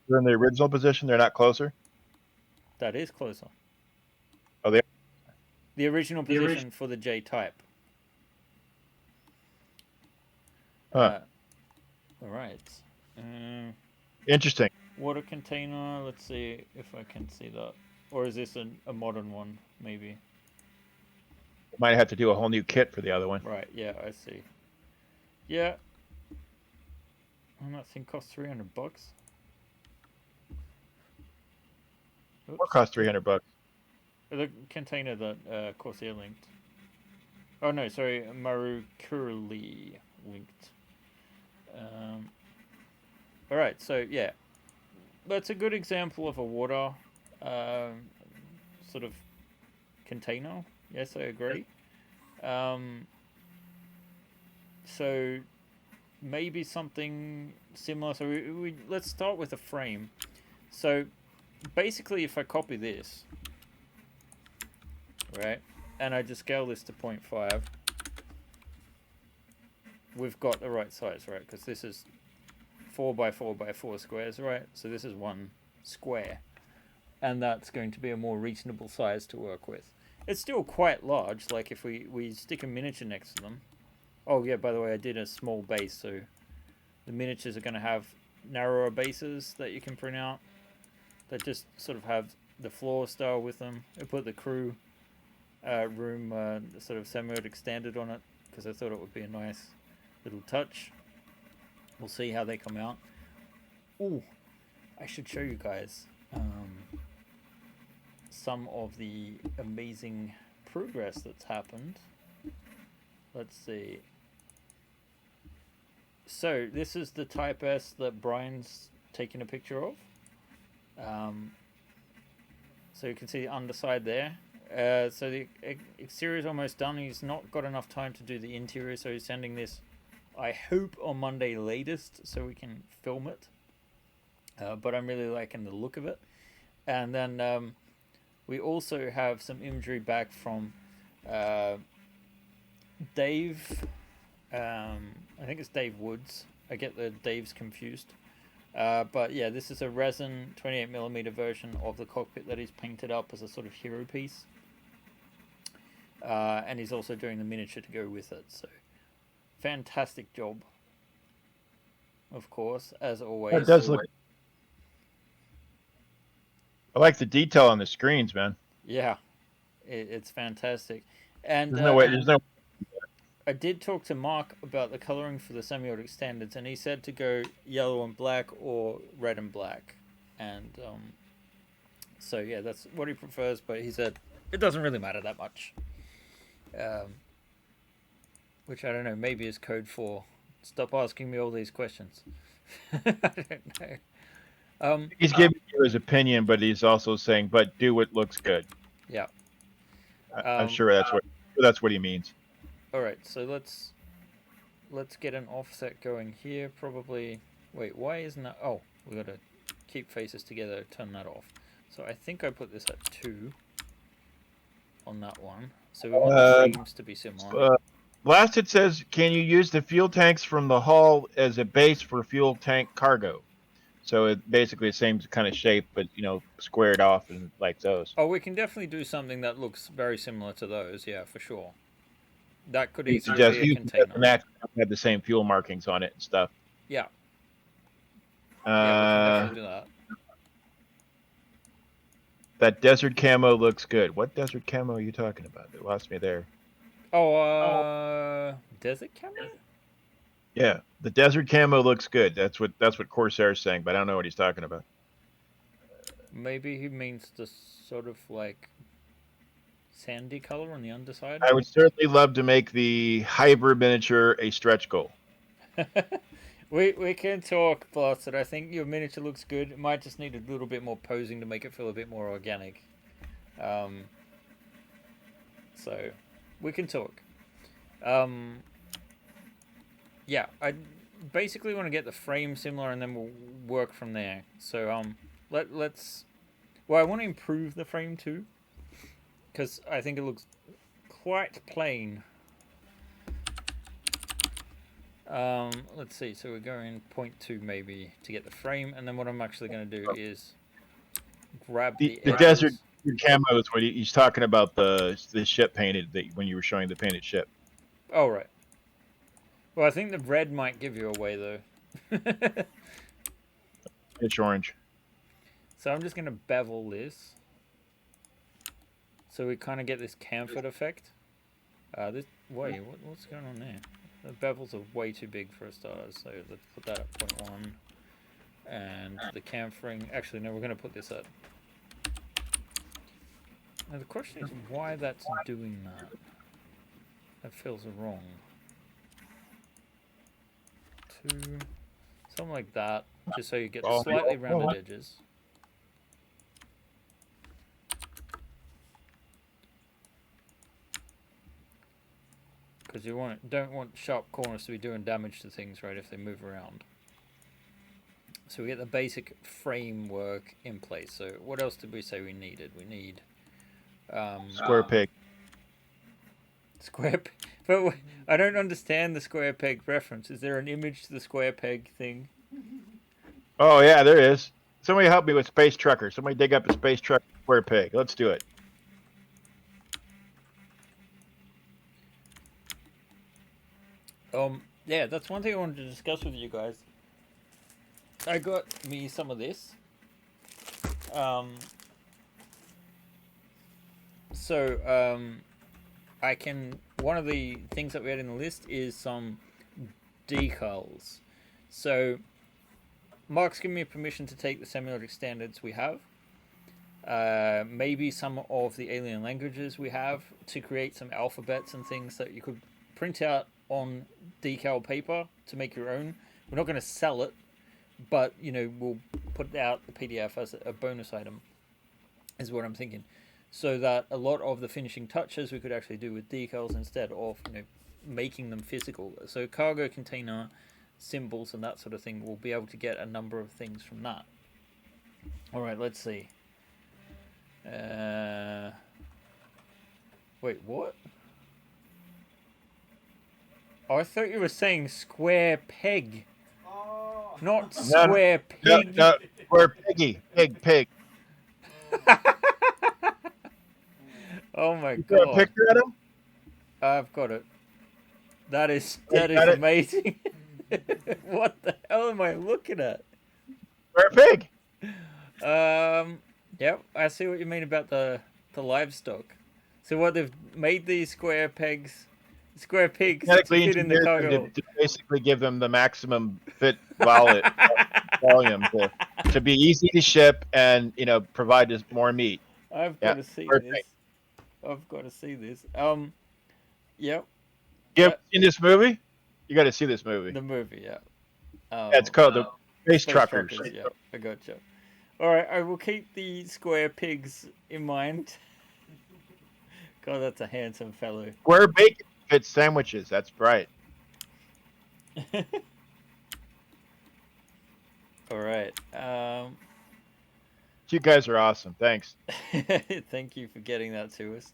[SPEAKER 2] They're in the original position. They're not closer.
[SPEAKER 1] That is closer.
[SPEAKER 2] Oh, they.
[SPEAKER 1] The original position for the J-type.
[SPEAKER 2] Huh.
[SPEAKER 1] All right.
[SPEAKER 2] Interesting.
[SPEAKER 1] Water container. Let's see if I can see that. Or is this a modern one? Maybe.
[SPEAKER 2] Might have to do a whole new kit for the other one.
[SPEAKER 1] Right. Yeah, I see. Yeah. And that thing costs $300.
[SPEAKER 2] What cost $300?
[SPEAKER 1] The container that Corsair linked. Oh no, sorry, Maru Curly linked. All right, so yeah, that's a good example of a water sort of container. Yes, I agree. So maybe something similar. So we let's start with a frame. So basically, if I copy this, right, and I just scale this to 0.5, we've got the right size, right? Because this is 4 by 4 by 4 squares, right? So this is one square, and that's going to be a more reasonable size to work with. It's still quite large. Like if we stick a miniature next to them. Oh yeah, by the way, I did a small base, so the miniatures are going to have narrower bases that you can print out that just sort of have the floor style with them. I put the crew room sort of semi-extended on it because I thought it would be a nice little touch. We'll see how they come out. Ooh, I should show you guys some of the amazing progress that's happened. Let's see. So this is the Type S that Brian's taken a picture of. So you can see the underside there. So the exterior is almost done. He's not got enough time to do the interior, so he's sending this, I hope, on Monday latest, so we can film it. But I'm really liking the look of it. And then we also have some imagery back from Dave. I think it's Dave Woods. I get the Daves confused. But yeah, this is a resin 28mm version of the cockpit that he's painted up as a sort of hero piece. And he's also doing the miniature to go with it. So, fantastic job. Of course, as always.
[SPEAKER 2] It does look. I like the detail on the screens, man.
[SPEAKER 1] Yeah, it's fantastic. And
[SPEAKER 2] There's no way. There's no.
[SPEAKER 1] I did talk to Mark about the coloring for the semiotic standards, and he said to go yellow and black or red and black. And so, yeah, that's what he prefers, but he said it doesn't really matter that much. Which I don't know, maybe is code for stop asking me all these questions. I don't know.
[SPEAKER 2] He's giving you his opinion, but he's also saying, "But do what looks good."
[SPEAKER 1] Yeah.
[SPEAKER 2] I'm sure that's what he means.
[SPEAKER 1] All right, so let's get an offset going here. Probably. Wait, why isn't that? Oh, we got to keep faces together. Turn that off. So I think I put this at 2 on that one. So we want the frames to be similar.
[SPEAKER 2] Last it says, can you use the fuel tanks from the hull as a base for fuel tank cargo? So it basically the same kind of shape, but squared off and like those.
[SPEAKER 1] Oh, we can definitely do something that looks very similar to those. Yeah, for sure. That could easily be a container.
[SPEAKER 2] Have the same fuel markings on it and stuff.
[SPEAKER 1] Yeah.
[SPEAKER 2] Yeah,
[SPEAKER 1] we can definitely do that.
[SPEAKER 2] That desert camo looks good. What desert camo are you talking about? It lost me there.
[SPEAKER 1] Oh, desert camo?
[SPEAKER 2] Yeah, the desert camo looks good. That's what Corsair's saying, but I don't know what he's talking about.
[SPEAKER 1] Maybe he means the sort of like sandy color on the underside.
[SPEAKER 2] I would certainly love to make the hybrid miniature a stretch goal.
[SPEAKER 1] We can talk, boss, and I think your miniature looks good. It might just need a little bit more posing to make it feel a bit more organic. So we can talk. Yeah, I basically want to get the frame similar, and then we'll work from there. So let's. Well, I want to improve the frame too, because I think it looks quite plain. Let's see. So we're going 0.2 maybe to get the frame, and then what I'm actually going to do is grab the
[SPEAKER 2] desert camo is what he's talking about. The ship painted when you were showing the painted ship.
[SPEAKER 1] Oh right. Well, I think the red might give you away though.
[SPEAKER 2] It's orange.
[SPEAKER 1] So I'm just going to bevel this. So we kind of get this chamfered effect. What's going on there? The bevels are way too big for a starter, so let's put that at 0.1. And the chamfering, actually no, we're going to put this at. Now the question is why that's doing that. That feels wrong. 2, something like that, just so you get slightly rounded edges. Because you don't want sharp corners to be doing damage to things, right, if they move around. So we get the basic framework in place. So what else did we say we needed? We need...
[SPEAKER 2] square peg.
[SPEAKER 1] Square peg? But I don't understand the square peg reference. Is there an image to the square peg thing?
[SPEAKER 2] Oh, yeah, there is. Somebody help me with Space Trucker. Somebody dig up a Space Trucker square peg. Let's do it.
[SPEAKER 1] Yeah, that's one thing I wanted to discuss with you guys. I got me some of this. One of the things that we had in the list is some decals. So, Mark's given me permission to take the semiotic standards we have. Maybe some of the alien languages we have to create some alphabets and things that you could print out on decal paper to make your own. We're not going to sell it, but we'll put out the PDF as a bonus item, is what I'm thinking, so that a lot of the finishing touches we could actually do with decals instead of making them physical. So cargo container symbols and that sort of thing, we'll be able to get a number of things from that. All right, let's see. Wait, what? Oh, I thought you were saying square peg.
[SPEAKER 4] Oh,
[SPEAKER 1] not
[SPEAKER 2] No,
[SPEAKER 1] square
[SPEAKER 2] No,
[SPEAKER 1] pig.
[SPEAKER 2] no, we're piggy, pig.
[SPEAKER 1] Oh my
[SPEAKER 2] You throw a
[SPEAKER 1] god,
[SPEAKER 2] picture at him?
[SPEAKER 1] I've got it. That is
[SPEAKER 2] Oh, you
[SPEAKER 1] that is
[SPEAKER 2] got it?
[SPEAKER 1] amazing. What the hell am I looking at?
[SPEAKER 2] We're a pig.
[SPEAKER 1] Yep, I see what you mean about the livestock. So what they've made these square pigs to
[SPEAKER 2] Genetically
[SPEAKER 1] fit in the
[SPEAKER 2] engineered them
[SPEAKER 1] cargo.
[SPEAKER 2] to basically give them the maximum fit wallet volume to be easy to ship and provide us more meat.
[SPEAKER 1] I've
[SPEAKER 2] Yeah,
[SPEAKER 1] got to see this.
[SPEAKER 2] perfect.
[SPEAKER 1] I've got to see this. Yep,
[SPEAKER 2] You ever
[SPEAKER 1] that,
[SPEAKER 2] seen this movie? You got to see this movie.
[SPEAKER 1] the movie. Yeah.
[SPEAKER 2] Yeah, it's called the Space Truckers.
[SPEAKER 1] Yeah, I gotcha. All right, I will keep the square pigs in mind. God, that's a handsome fellow.
[SPEAKER 2] Square bacon fits sandwiches. That's right.
[SPEAKER 1] All right.
[SPEAKER 2] You guys are awesome. Thanks.
[SPEAKER 1] Thank you for getting that to us.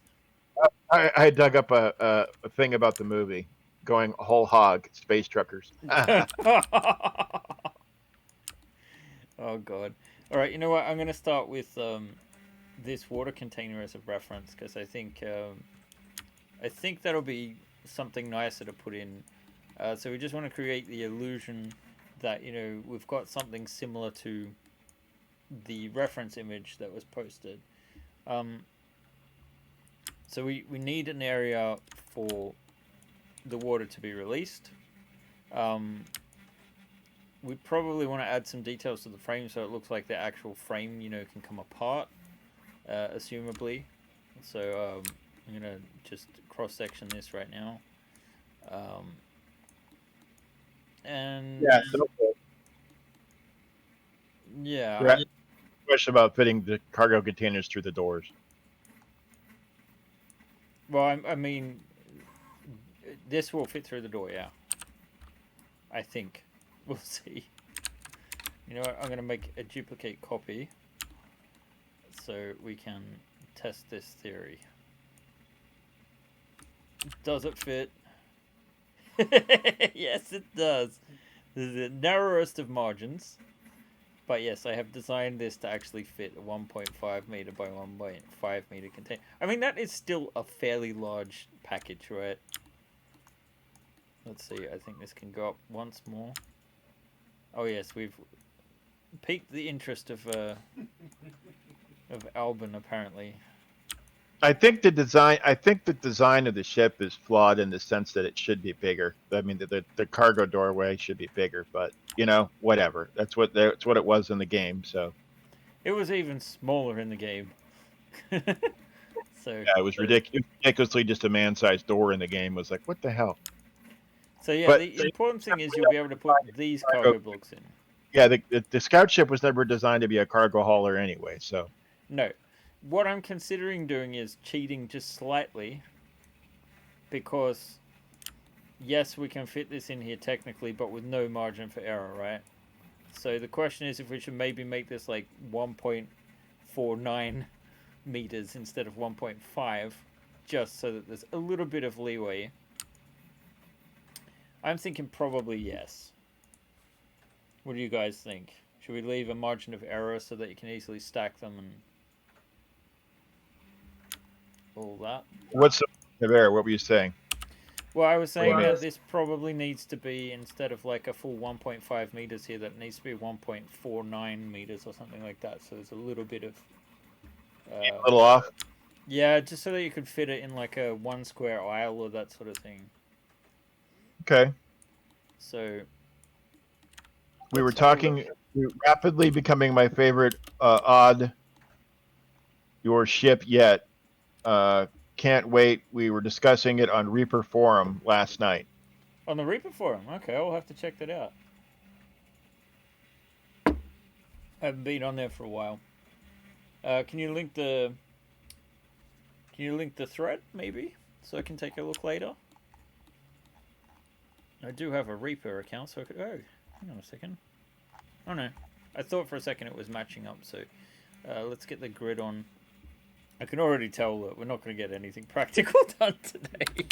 [SPEAKER 2] I dug up a thing about the movie, going whole hog, Space Truckers.
[SPEAKER 1] Oh god. All right, you know what? I'm going to start with this water container as a reference because I think that'll be something nicer to put in. So we just want to create the illusion that we've got something similar to the reference image that was posted. So we need an area for the water to be released. We probably want to add some details to the frame so it looks like the actual frame, can come apart, assumably. So I'm going to just cross-section this right now. And
[SPEAKER 2] Yeah. So
[SPEAKER 1] yeah,
[SPEAKER 2] question about fitting the cargo containers through the doors.
[SPEAKER 1] well, I mean, this will fit through the door, yeah. I think. We'll see. You know what? I'm going to make a duplicate copy so we can test this theory. Does it fit? Yes, it does. This is the narrowest of margins. But yes, I have designed this to actually fit a 1.5 meter by 1.5 meter container. I mean, that is still a fairly large package, right? Let's see. I think this can go up once more. Oh yes, we've piqued the interest of Albin apparently.
[SPEAKER 2] I think the design of the ship is flawed in the sense that it should be bigger. I mean, the cargo doorway should be bigger, but whatever. That's what it was in the game. So
[SPEAKER 1] It was even smaller in the game. So
[SPEAKER 2] yeah, it was ridiculously just a man-sized door in the game. Was like, what the hell?
[SPEAKER 1] yeah,
[SPEAKER 2] But
[SPEAKER 1] the important thing is you'll be able to put these cargo blocks in.
[SPEAKER 2] Yeah, the scout ship was never designed to be a cargo hauler anyway. So
[SPEAKER 1] No. What I'm considering doing is cheating just slightly. Because, yes, we can fit this in here technically, but with no margin for error, right? So the question is if we should maybe make this like 1.49 meters instead of 1.5, just so that there's a little bit of leeway. I'm thinking probably yes. What do you guys think? Should we leave a margin of error so that you can easily stack them and all that?
[SPEAKER 2] what's the there? What were you saying?
[SPEAKER 1] Well, I was saying
[SPEAKER 2] Wait a
[SPEAKER 1] that
[SPEAKER 2] minute.
[SPEAKER 1] this probably needs to be, instead of like a full 1.5 meters here, that needs to be 1.49 meters or something like that. So there's a little bit of...
[SPEAKER 2] A little off.
[SPEAKER 1] yeah, just so that you could fit it in like a 1 square aisle or that sort of thing.
[SPEAKER 2] Okay.
[SPEAKER 1] So...
[SPEAKER 2] We were
[SPEAKER 1] let's have a
[SPEAKER 2] talking
[SPEAKER 1] look.
[SPEAKER 2] rapidly becoming my favorite odd your ship yet. Can't wait. We were discussing it on Reaper Forum last night.
[SPEAKER 1] On the Reaper forum. Okay, I'll have to check that out. I haven't been on there for a while. Can you link the thread maybe so I can take a look later? I do have a Reaper account, so I could. Oh, hang on a second. Oh no, I thought for a second it was matching up. So let's get the grid on. I can already tell that we're not going to get anything practical done today.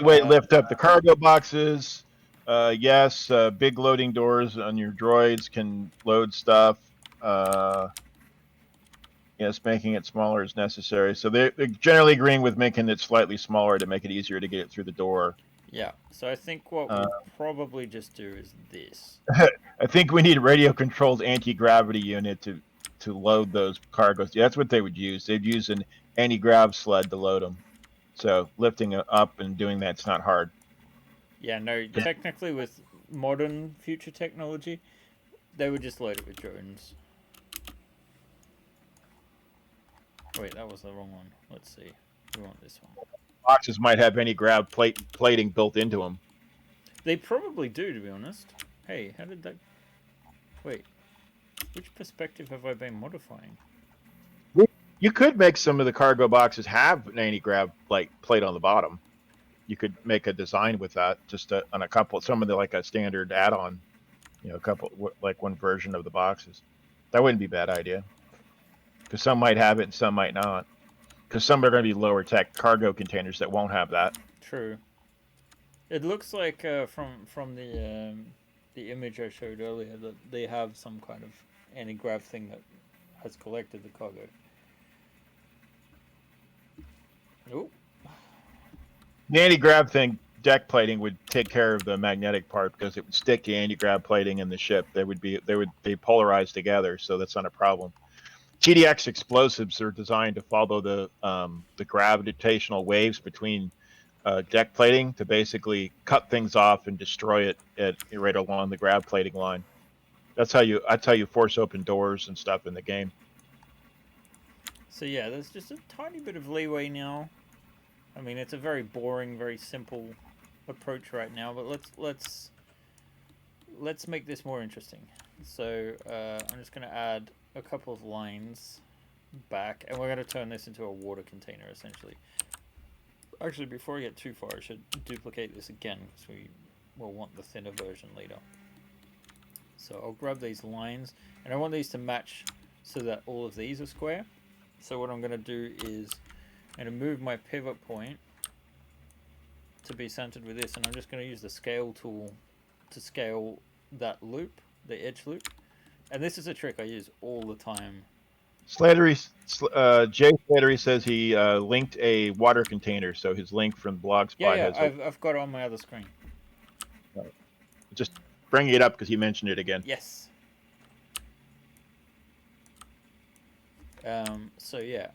[SPEAKER 2] Wait, lift up the cargo boxes. Yes, big loading doors on your droids can load stuff. Yes, making it smaller is necessary. So they're generally agreeing with making it slightly smaller to make it easier to get it through the door.
[SPEAKER 1] Yeah. So I think what
[SPEAKER 2] Uh,
[SPEAKER 1] we'll probably just do is this.
[SPEAKER 2] I think we need a radio-controlled anti-gravity unit to load those cargoes. Yeah, that's what they would use. They'd use an anti-grav sled to load them. So lifting it up and doing that's not hard.
[SPEAKER 1] Yeah. No. Technically, with modern future technology, they would just load it with drones. Wait, that was the wrong one. Let's see. We want this one.
[SPEAKER 2] Boxes might have anti-grav plating built into them.
[SPEAKER 1] They probably do, to be honest. Hey, how did that... Wait. Which perspective have I been modifying?
[SPEAKER 2] You could make some of the cargo boxes have an anti-grav plate on the bottom. You could make a design with that just on a couple, some of the like a standard add-on, a couple like one version of the boxes. That wouldn't be a bad idea because some might have it and some might not. Because some are going to be lower tech cargo containers that won't have that.
[SPEAKER 1] True. It looks like from the image I showed earlier that they have some kind of anti-grav thing that has collected the cargo. Oh.
[SPEAKER 2] The anti-grav thing, deck plating would take care of the magnetic part because it would stick the anti-grav plating in the ship. They would be polarized together, so that's not a problem. TDX explosives are designed to follow the gravitational waves between deck plating to basically cut things off and destroy it right along the grav plating line. That's how you force open doors and stuff in the game.
[SPEAKER 1] So yeah, there's just a tiny bit of leeway now. I mean, it's a very boring, very simple approach right now, but let's make this more interesting. So I'm just going to add a couple of lines back, and we're going to turn this into a water container essentially. Actually, before I get too far, I should duplicate this again because we will want the thinner version later. So I'll grab these lines, and I want these to match so that all of these are square. So what I'm going to do is I'm going to move my pivot point to be centered with this, and I'm just going to use the scale tool to scale that loop, the edge loop. And this is a trick I use all the time.
[SPEAKER 2] Slattery, Jay Slattery says he linked a water container, so his link from Blogspot
[SPEAKER 1] Yeah,
[SPEAKER 2] has.
[SPEAKER 1] I've got it on my other screen.
[SPEAKER 2] Just bringing it up because he mentioned it again.
[SPEAKER 1] Yes. So yeah,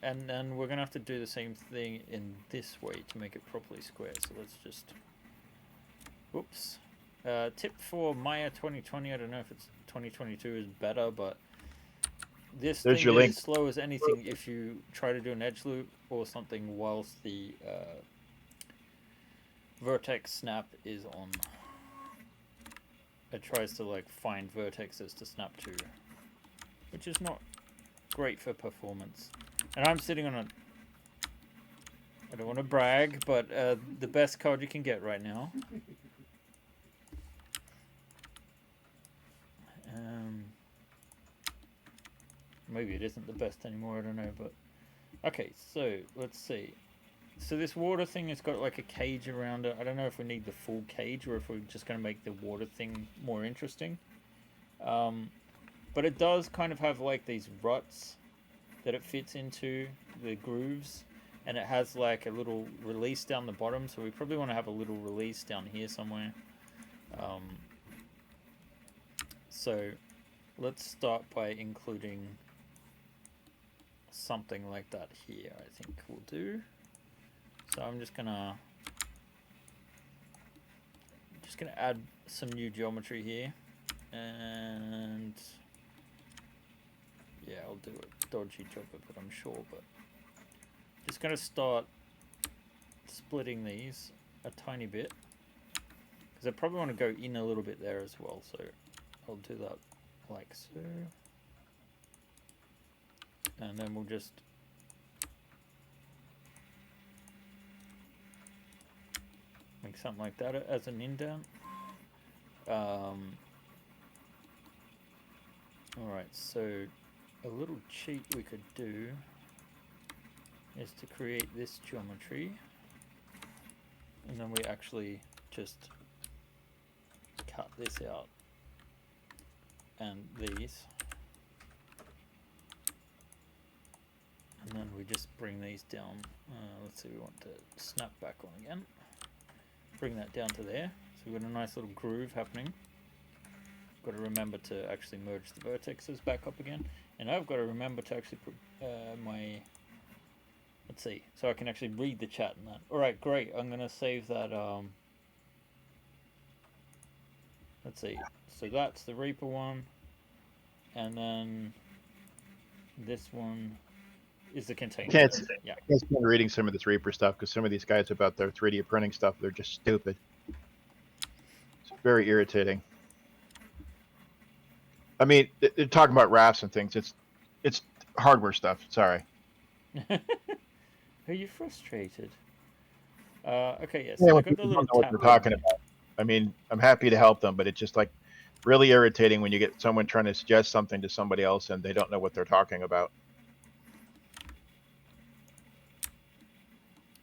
[SPEAKER 1] and then we're gonna have to do the same thing in this way to make it properly square. So let's just, whoops. Tip for Maya 2020. I don't know if it's 2022 is better, but this
[SPEAKER 2] There's
[SPEAKER 1] thing
[SPEAKER 2] your
[SPEAKER 1] is
[SPEAKER 2] link.
[SPEAKER 1] slow as anything if you try to do an edge loop or something whilst the vertex snap is on. It tries to like find vertexes to snap to, which is not great for performance. And I'm sitting on a, I don't want to brag, but the best card you can get right now. Maybe it isn't the best anymore, I don't know, but okay, so let's see. So this water thing has got like a cage around it. I don't know if we need the full cage or if we're just going to make the water thing more interesting. But it does kind of have like these ruts that it fits into, the grooves, and it has like a little release down the bottom, so we probably want to have a little release down here somewhere. So let's start by including something like that here, I think we'll do. So I'm just gonna add some new geometry here, and yeah, I'll do a dodgy job of it, I'm sure, but just gonna start splitting these a tiny bit because I probably want to go in a little bit there as well, so I'll do that like so, and then we'll just make something like that as an indent. Alright, so a little cheat we could do is to create this geometry, and then we actually just this out and these. And then we just bring these down. Let's see, we want to snap back on again. Bring that down to there. So we've got a nice little groove happening. Got to remember to actually merge the vertexes back up again. And I've got to remember to actually put my... Let's see, so I can actually read the chat and that. Alright, great. I'm going to save that... Let's see. So that's the Reaper one. And then this one is the container.
[SPEAKER 2] Can't
[SPEAKER 1] Yeah.
[SPEAKER 2] can't stand reading some of this Reaper stuff because some of these guys about their 3D printing stuff, they're just stupid. It's very irritating. I mean, they're talking about rafts and things. It's hardware stuff. Sorry.
[SPEAKER 1] Are you frustrated? Okay, yes.
[SPEAKER 2] Yeah,
[SPEAKER 1] I
[SPEAKER 2] when
[SPEAKER 1] got the
[SPEAKER 2] people
[SPEAKER 1] little
[SPEAKER 2] don't know what
[SPEAKER 1] tap
[SPEAKER 2] they're
[SPEAKER 1] button.
[SPEAKER 2] talking about. I mean, I'm happy to help them, but it's just like really irritating when you get someone trying to suggest something to somebody else and they don't know what they're talking about.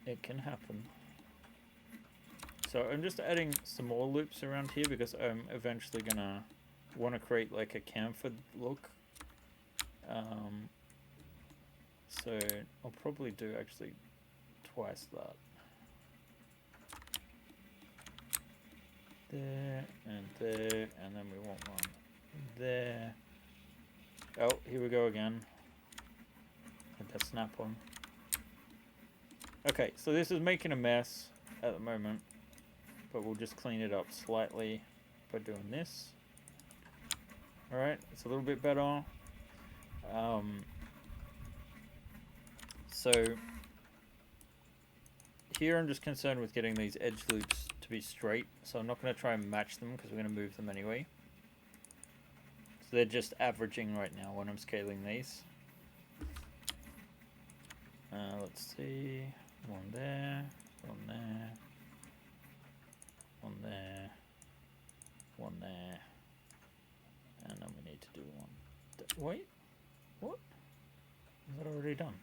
[SPEAKER 1] It can happen. So I'm just adding some more loops around here because I'm eventually gonna want to create like a chamfer look. So I'll probably do actually twice that. There, and then we want one there. Oh, here we go again. Hit that snap on. Okay, so this is making a mess at the moment, but we'll just clean it up slightly by doing this. Alright, it's a little bit better. So here I'm just concerned with getting these edge loops to be straight, so I'm not going to try and match them because we're going to move them anyway. So they're just averaging right now when I'm scaling these. Let's see, one there, one there, one there, one there, and then we need to do one. Wait, what? Is that already done?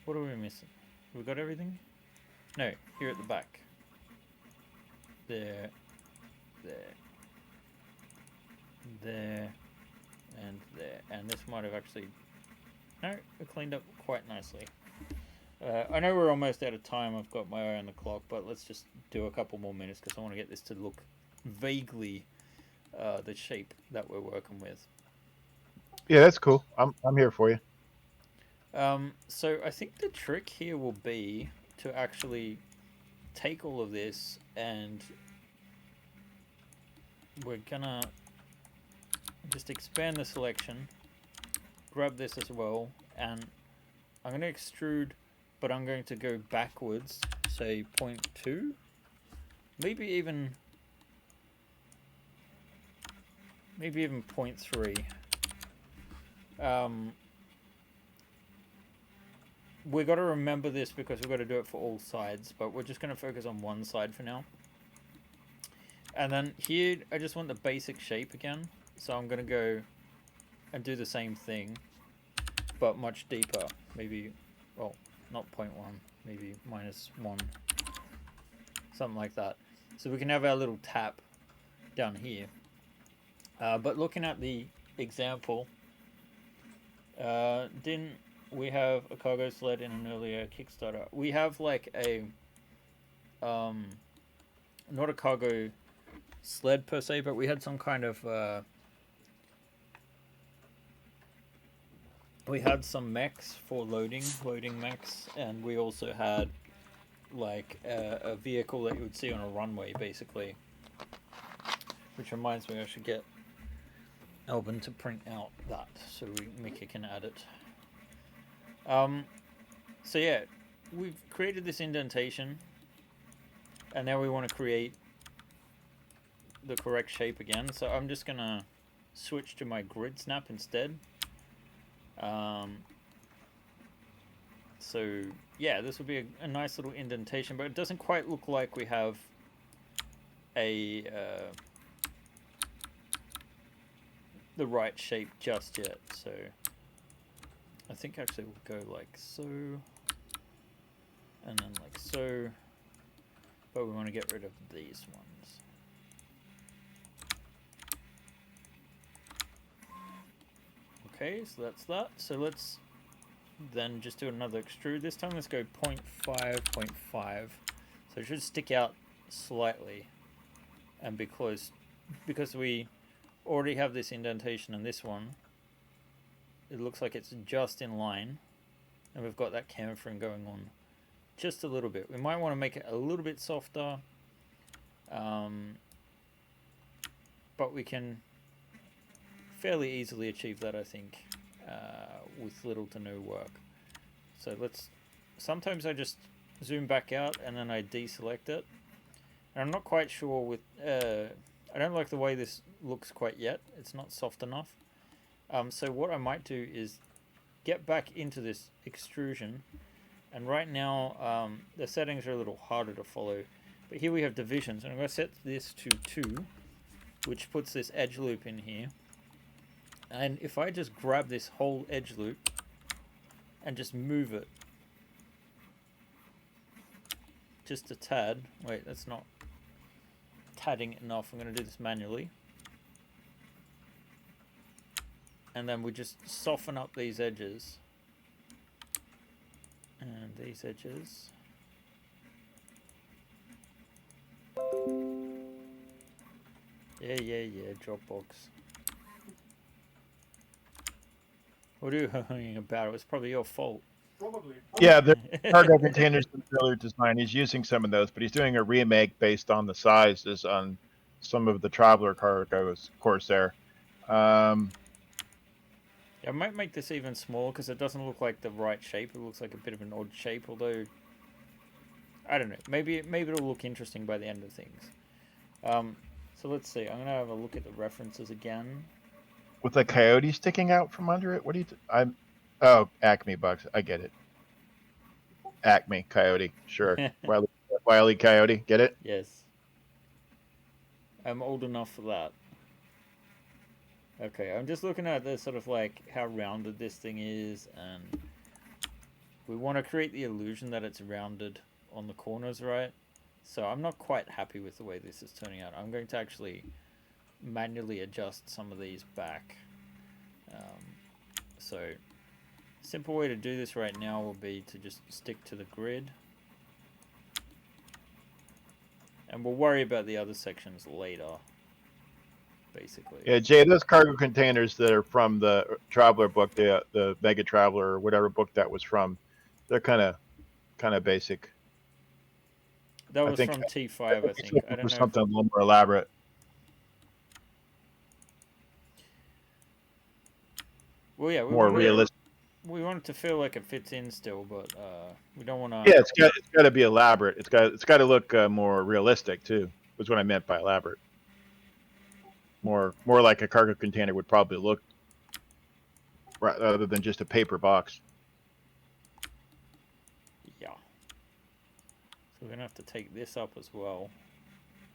[SPEAKER 1] What are we missing? We got everything? No, here at the back. There, there, there, and there. And this might have actually... No, it cleaned up quite nicely. I know we're almost out of time. I've got my eye on the clock, but let's just do a couple more minutes because I want to get this to look vaguely the shape that we're working with.
[SPEAKER 2] Yeah, that's cool. I'm here for you.
[SPEAKER 1] So I think the trick here will be to actually take all of this and we're gonna just expand the selection, grab this as well, and I'm gonna extrude, but I'm going to go backwards, say 0.2, maybe even 0.3. We got to remember this because we've got to do it for all sides, but we're just going to focus on one side for now. And then here, I just want the basic shape again. So I'm going to go and do the same thing, but much deeper. Maybe, well, not 0.1, maybe -1. Something like that. So we can have our little tap down here. But looking at the example, didn't we have a cargo sled in an earlier Kickstarter? We have like a, not a cargo sled per se, but we had some kind of, we had some mechs for loading mechs, and we also had like a vehicle that you would see on a runway, basically. Which reminds me, I should get Albin to print out that so Mickey can add it. So yeah, we've created this indentation, and now we want to create the correct shape again. So I'm just gonna switch to my grid snap instead. So yeah, this will be a nice little indentation, but it doesn't quite look like we have a the right shape just yet. So I think actually we'll go like so, and then like so, but we want to get rid of these ones. Okay, so that's that. So let's then just do another extrude. This time let's go 0.5, 0.5. So it should stick out slightly and be close. Because we already have this indentation in this one, it looks like it's just in line. And we've got that chamfering going on just a little bit. We might want to make it a little bit softer. But we can fairly easily achieve that, I think, with little to no work. So sometimes I just zoom back out and then I deselect it. And I'm not quite sure with, I don't like the way this looks quite yet. It's not soft enough. So what I might do is get back into this extrusion. And right now, the settings are a little harder to follow. But here we have divisions. And I'm going to set this to 2, which puts this edge loop in here. And if I just grab this whole edge loop and just move it just a tad. Wait, that's not tadding it enough. I'm going to do this manually. And then we just soften up these edges. And these edges. Yeah, Dropbox. What are you hurrying about? It was probably your fault.
[SPEAKER 4] Probably.
[SPEAKER 2] Yeah, the cargo containers in the earlier design. He's using some of those, but he's doing a remake based on the sizes on some of the Traveler cargoes, Corsair.
[SPEAKER 1] Yeah, I might make this even smaller because it doesn't look like the right shape. It looks like a bit of an odd shape, although I don't know. Maybe it'll look interesting by the end of things. So let's see. I'm gonna have a look at the references again.
[SPEAKER 2] With a coyote sticking out from under it? What do you? Oh, Acme Bucks. I get it. Acme Coyote. Sure. Wile E. Coyote. Get it?
[SPEAKER 1] Yes. I'm old enough for that. Okay, I'm just looking at the sort of like how rounded this thing is, and we want to create the illusion that it's rounded on the corners, right? So I'm not quite happy with the way this is turning out. I'm going to actually manually adjust some of these back. So simple way to do this right now will be to just stick to the grid. And we'll worry about the other sections later, basically.
[SPEAKER 2] Yeah, Jay, those cargo containers that are from the Traveler book, the Mega Traveler or whatever book that was from, they're kind of basic.
[SPEAKER 1] That was from T5, I think. I don't know.
[SPEAKER 2] Something a little more elaborate.
[SPEAKER 1] Well, yeah,
[SPEAKER 2] More realistic.
[SPEAKER 1] We want it to feel like it fits in still, but we don't want to.
[SPEAKER 2] Yeah, it's got to be elaborate. It's got to look more realistic too. Was what I meant by elaborate. More like a cargo container would probably look, rather than just a paper box.
[SPEAKER 1] Yeah. So we're gonna have to take this up as well.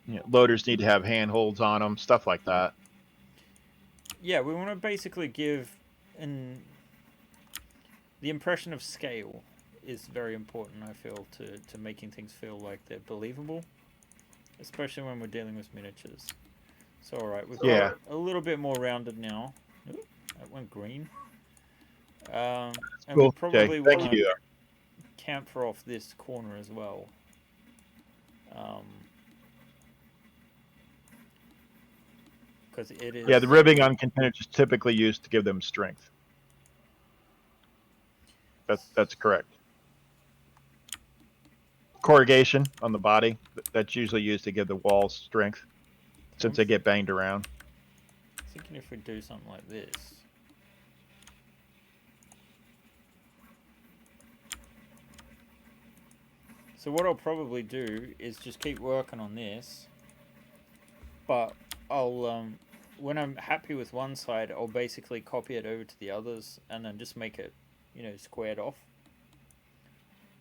[SPEAKER 2] Yeah, loaders need to have handholds on them, stuff like that.
[SPEAKER 1] Yeah, we want to basically give the impression of scale is very important, I feel, to making things feel like they're believable, especially when we're dealing with miniatures. So, alright, we've got a little bit more rounded now. Ooh, that went green. And
[SPEAKER 2] cool.
[SPEAKER 1] we probably
[SPEAKER 2] Thank
[SPEAKER 1] want
[SPEAKER 2] you.
[SPEAKER 1] to camphor off this corner as well. Because it is...
[SPEAKER 2] Yeah, the ribbing on containers is typically used to give them strength. That's correct. Corrugation on the body, that's usually used to give the walls strength, since they get banged around.
[SPEAKER 1] Thinking if we do something like this. So what I'll probably do is just keep working on this, but I'll when I'm happy with one side, I'll basically copy it over to the others and then just make it, squared off.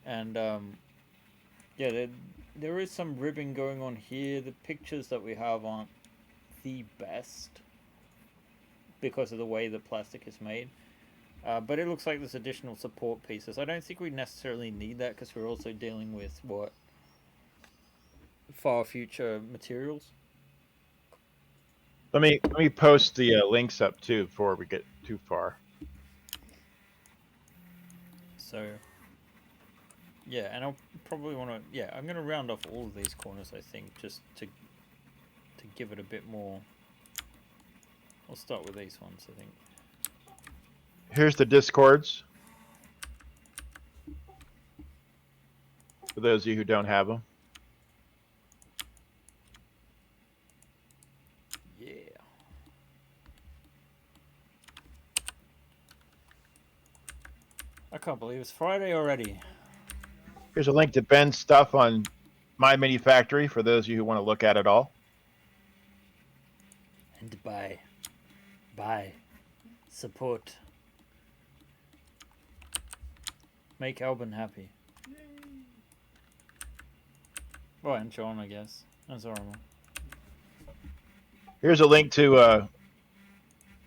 [SPEAKER 1] And yeah, there is some ribbing going on here. The pictures that we have aren't the best because of the way the plastic is made. But it looks like there's additional support pieces. I don't think we necessarily need that because we're also dealing with far future materials.
[SPEAKER 2] Let me post the links up too before we get too far.
[SPEAKER 1] So yeah, and I'll probably want to. Yeah, I'm going to round off all of these corners. I think just to give it a bit more. I'll start with these ones. I think.
[SPEAKER 2] Here's the Discords. For those of you who don't have them.
[SPEAKER 1] Yeah. I can't believe it's Friday already.
[SPEAKER 2] Here's a link to Ben's stuff on My Mini Factory for those of you who want to look at it all.
[SPEAKER 1] And buy, support, make Albin happy. Well, and John, I guess. That's horrible.
[SPEAKER 2] Here's a link to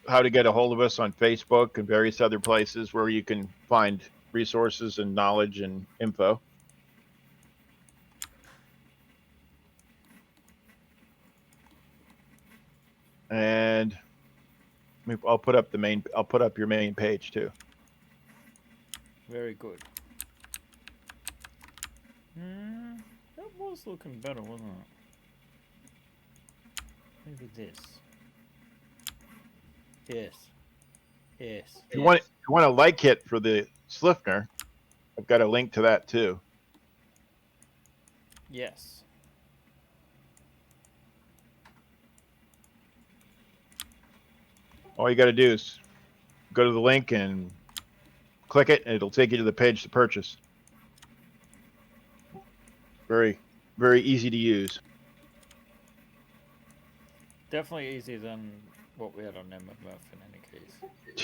[SPEAKER 2] how to get a hold of us on Facebook and various other places where you can find resources and knowledge and info. And I'll put up your main page too.
[SPEAKER 1] Very good. That was looking better, wasn't it? Maybe this. Yes. Yes.
[SPEAKER 2] If you want a like kit for the Slifner, I've got a link to that too.
[SPEAKER 1] Yes.
[SPEAKER 2] All you got to do is go to the link and click it, and it'll take you to the page to purchase. Very, very easy to use.
[SPEAKER 1] Definitely easier than what we had on MMF in any case.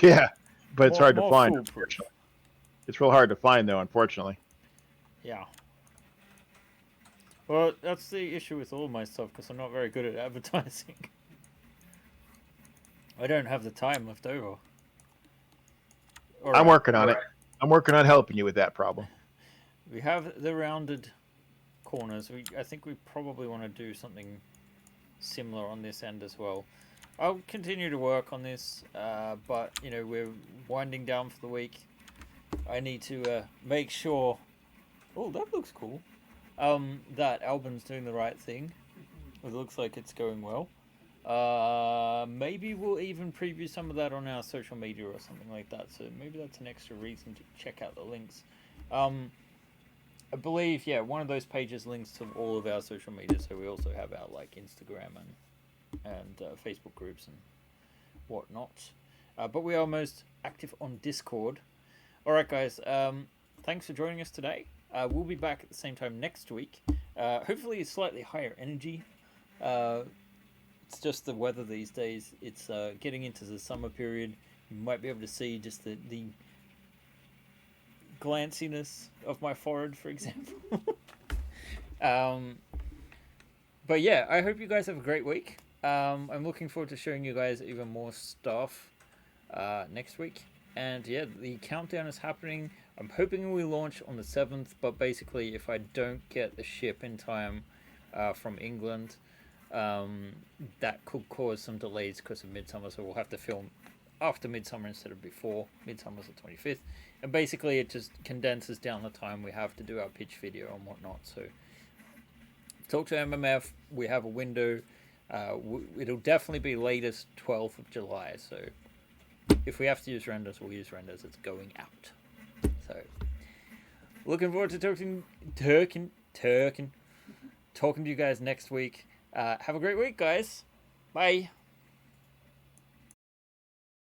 [SPEAKER 2] Yeah, but it's hard to
[SPEAKER 1] More
[SPEAKER 2] find.
[SPEAKER 1] foolproof.
[SPEAKER 2] Unfortunately. It's real hard to find, though, unfortunately.
[SPEAKER 1] Yeah. Well, that's the issue with all my stuff, because I'm not very good at advertising. I don't have the time left over.
[SPEAKER 2] I'm working on it. I'm working on helping you with that problem.
[SPEAKER 1] We have the rounded corners. I think we probably want to do something similar on this end as well. I'll continue to work on this, but you know, we're winding down for the week. I need to make sure. Oh, that looks cool. That Albin's doing the right thing. It looks like it's going well. Maybe we'll even preview some of that on our social media or something like that. So maybe that's an extra reason to check out the links. I believe, yeah, one of those pages links to all of our social media. So we also have our like Instagram and Facebook groups and whatnot. But we are most active on Discord. All right, guys. Thanks for joining us today. We'll be back at the same time next week. Hopefully, slightly higher energy. It's just the weather these days. It's getting into the summer period. You might be able to see just the glanciness of my forehead, for example. But yeah, I hope you guys have a great week. I'm looking forward to showing you guys even more stuff next week. And yeah, the countdown is happening. I'm hoping we launch on the 7th, but basically if I don't get the ship in time from England, that could cause some delays because of Midsummer, so we'll have to film after Midsummer instead of before. Midsummer's the 25th, and basically it just condenses down the time we have to do our pitch video and whatnot. So talk to MMF. We have a window. It'll definitely be latest 12th of July, so if we have to use renders, we'll use renders. It's going out. So looking forward to talking to you guys next week. Have a great week, guys. Bye.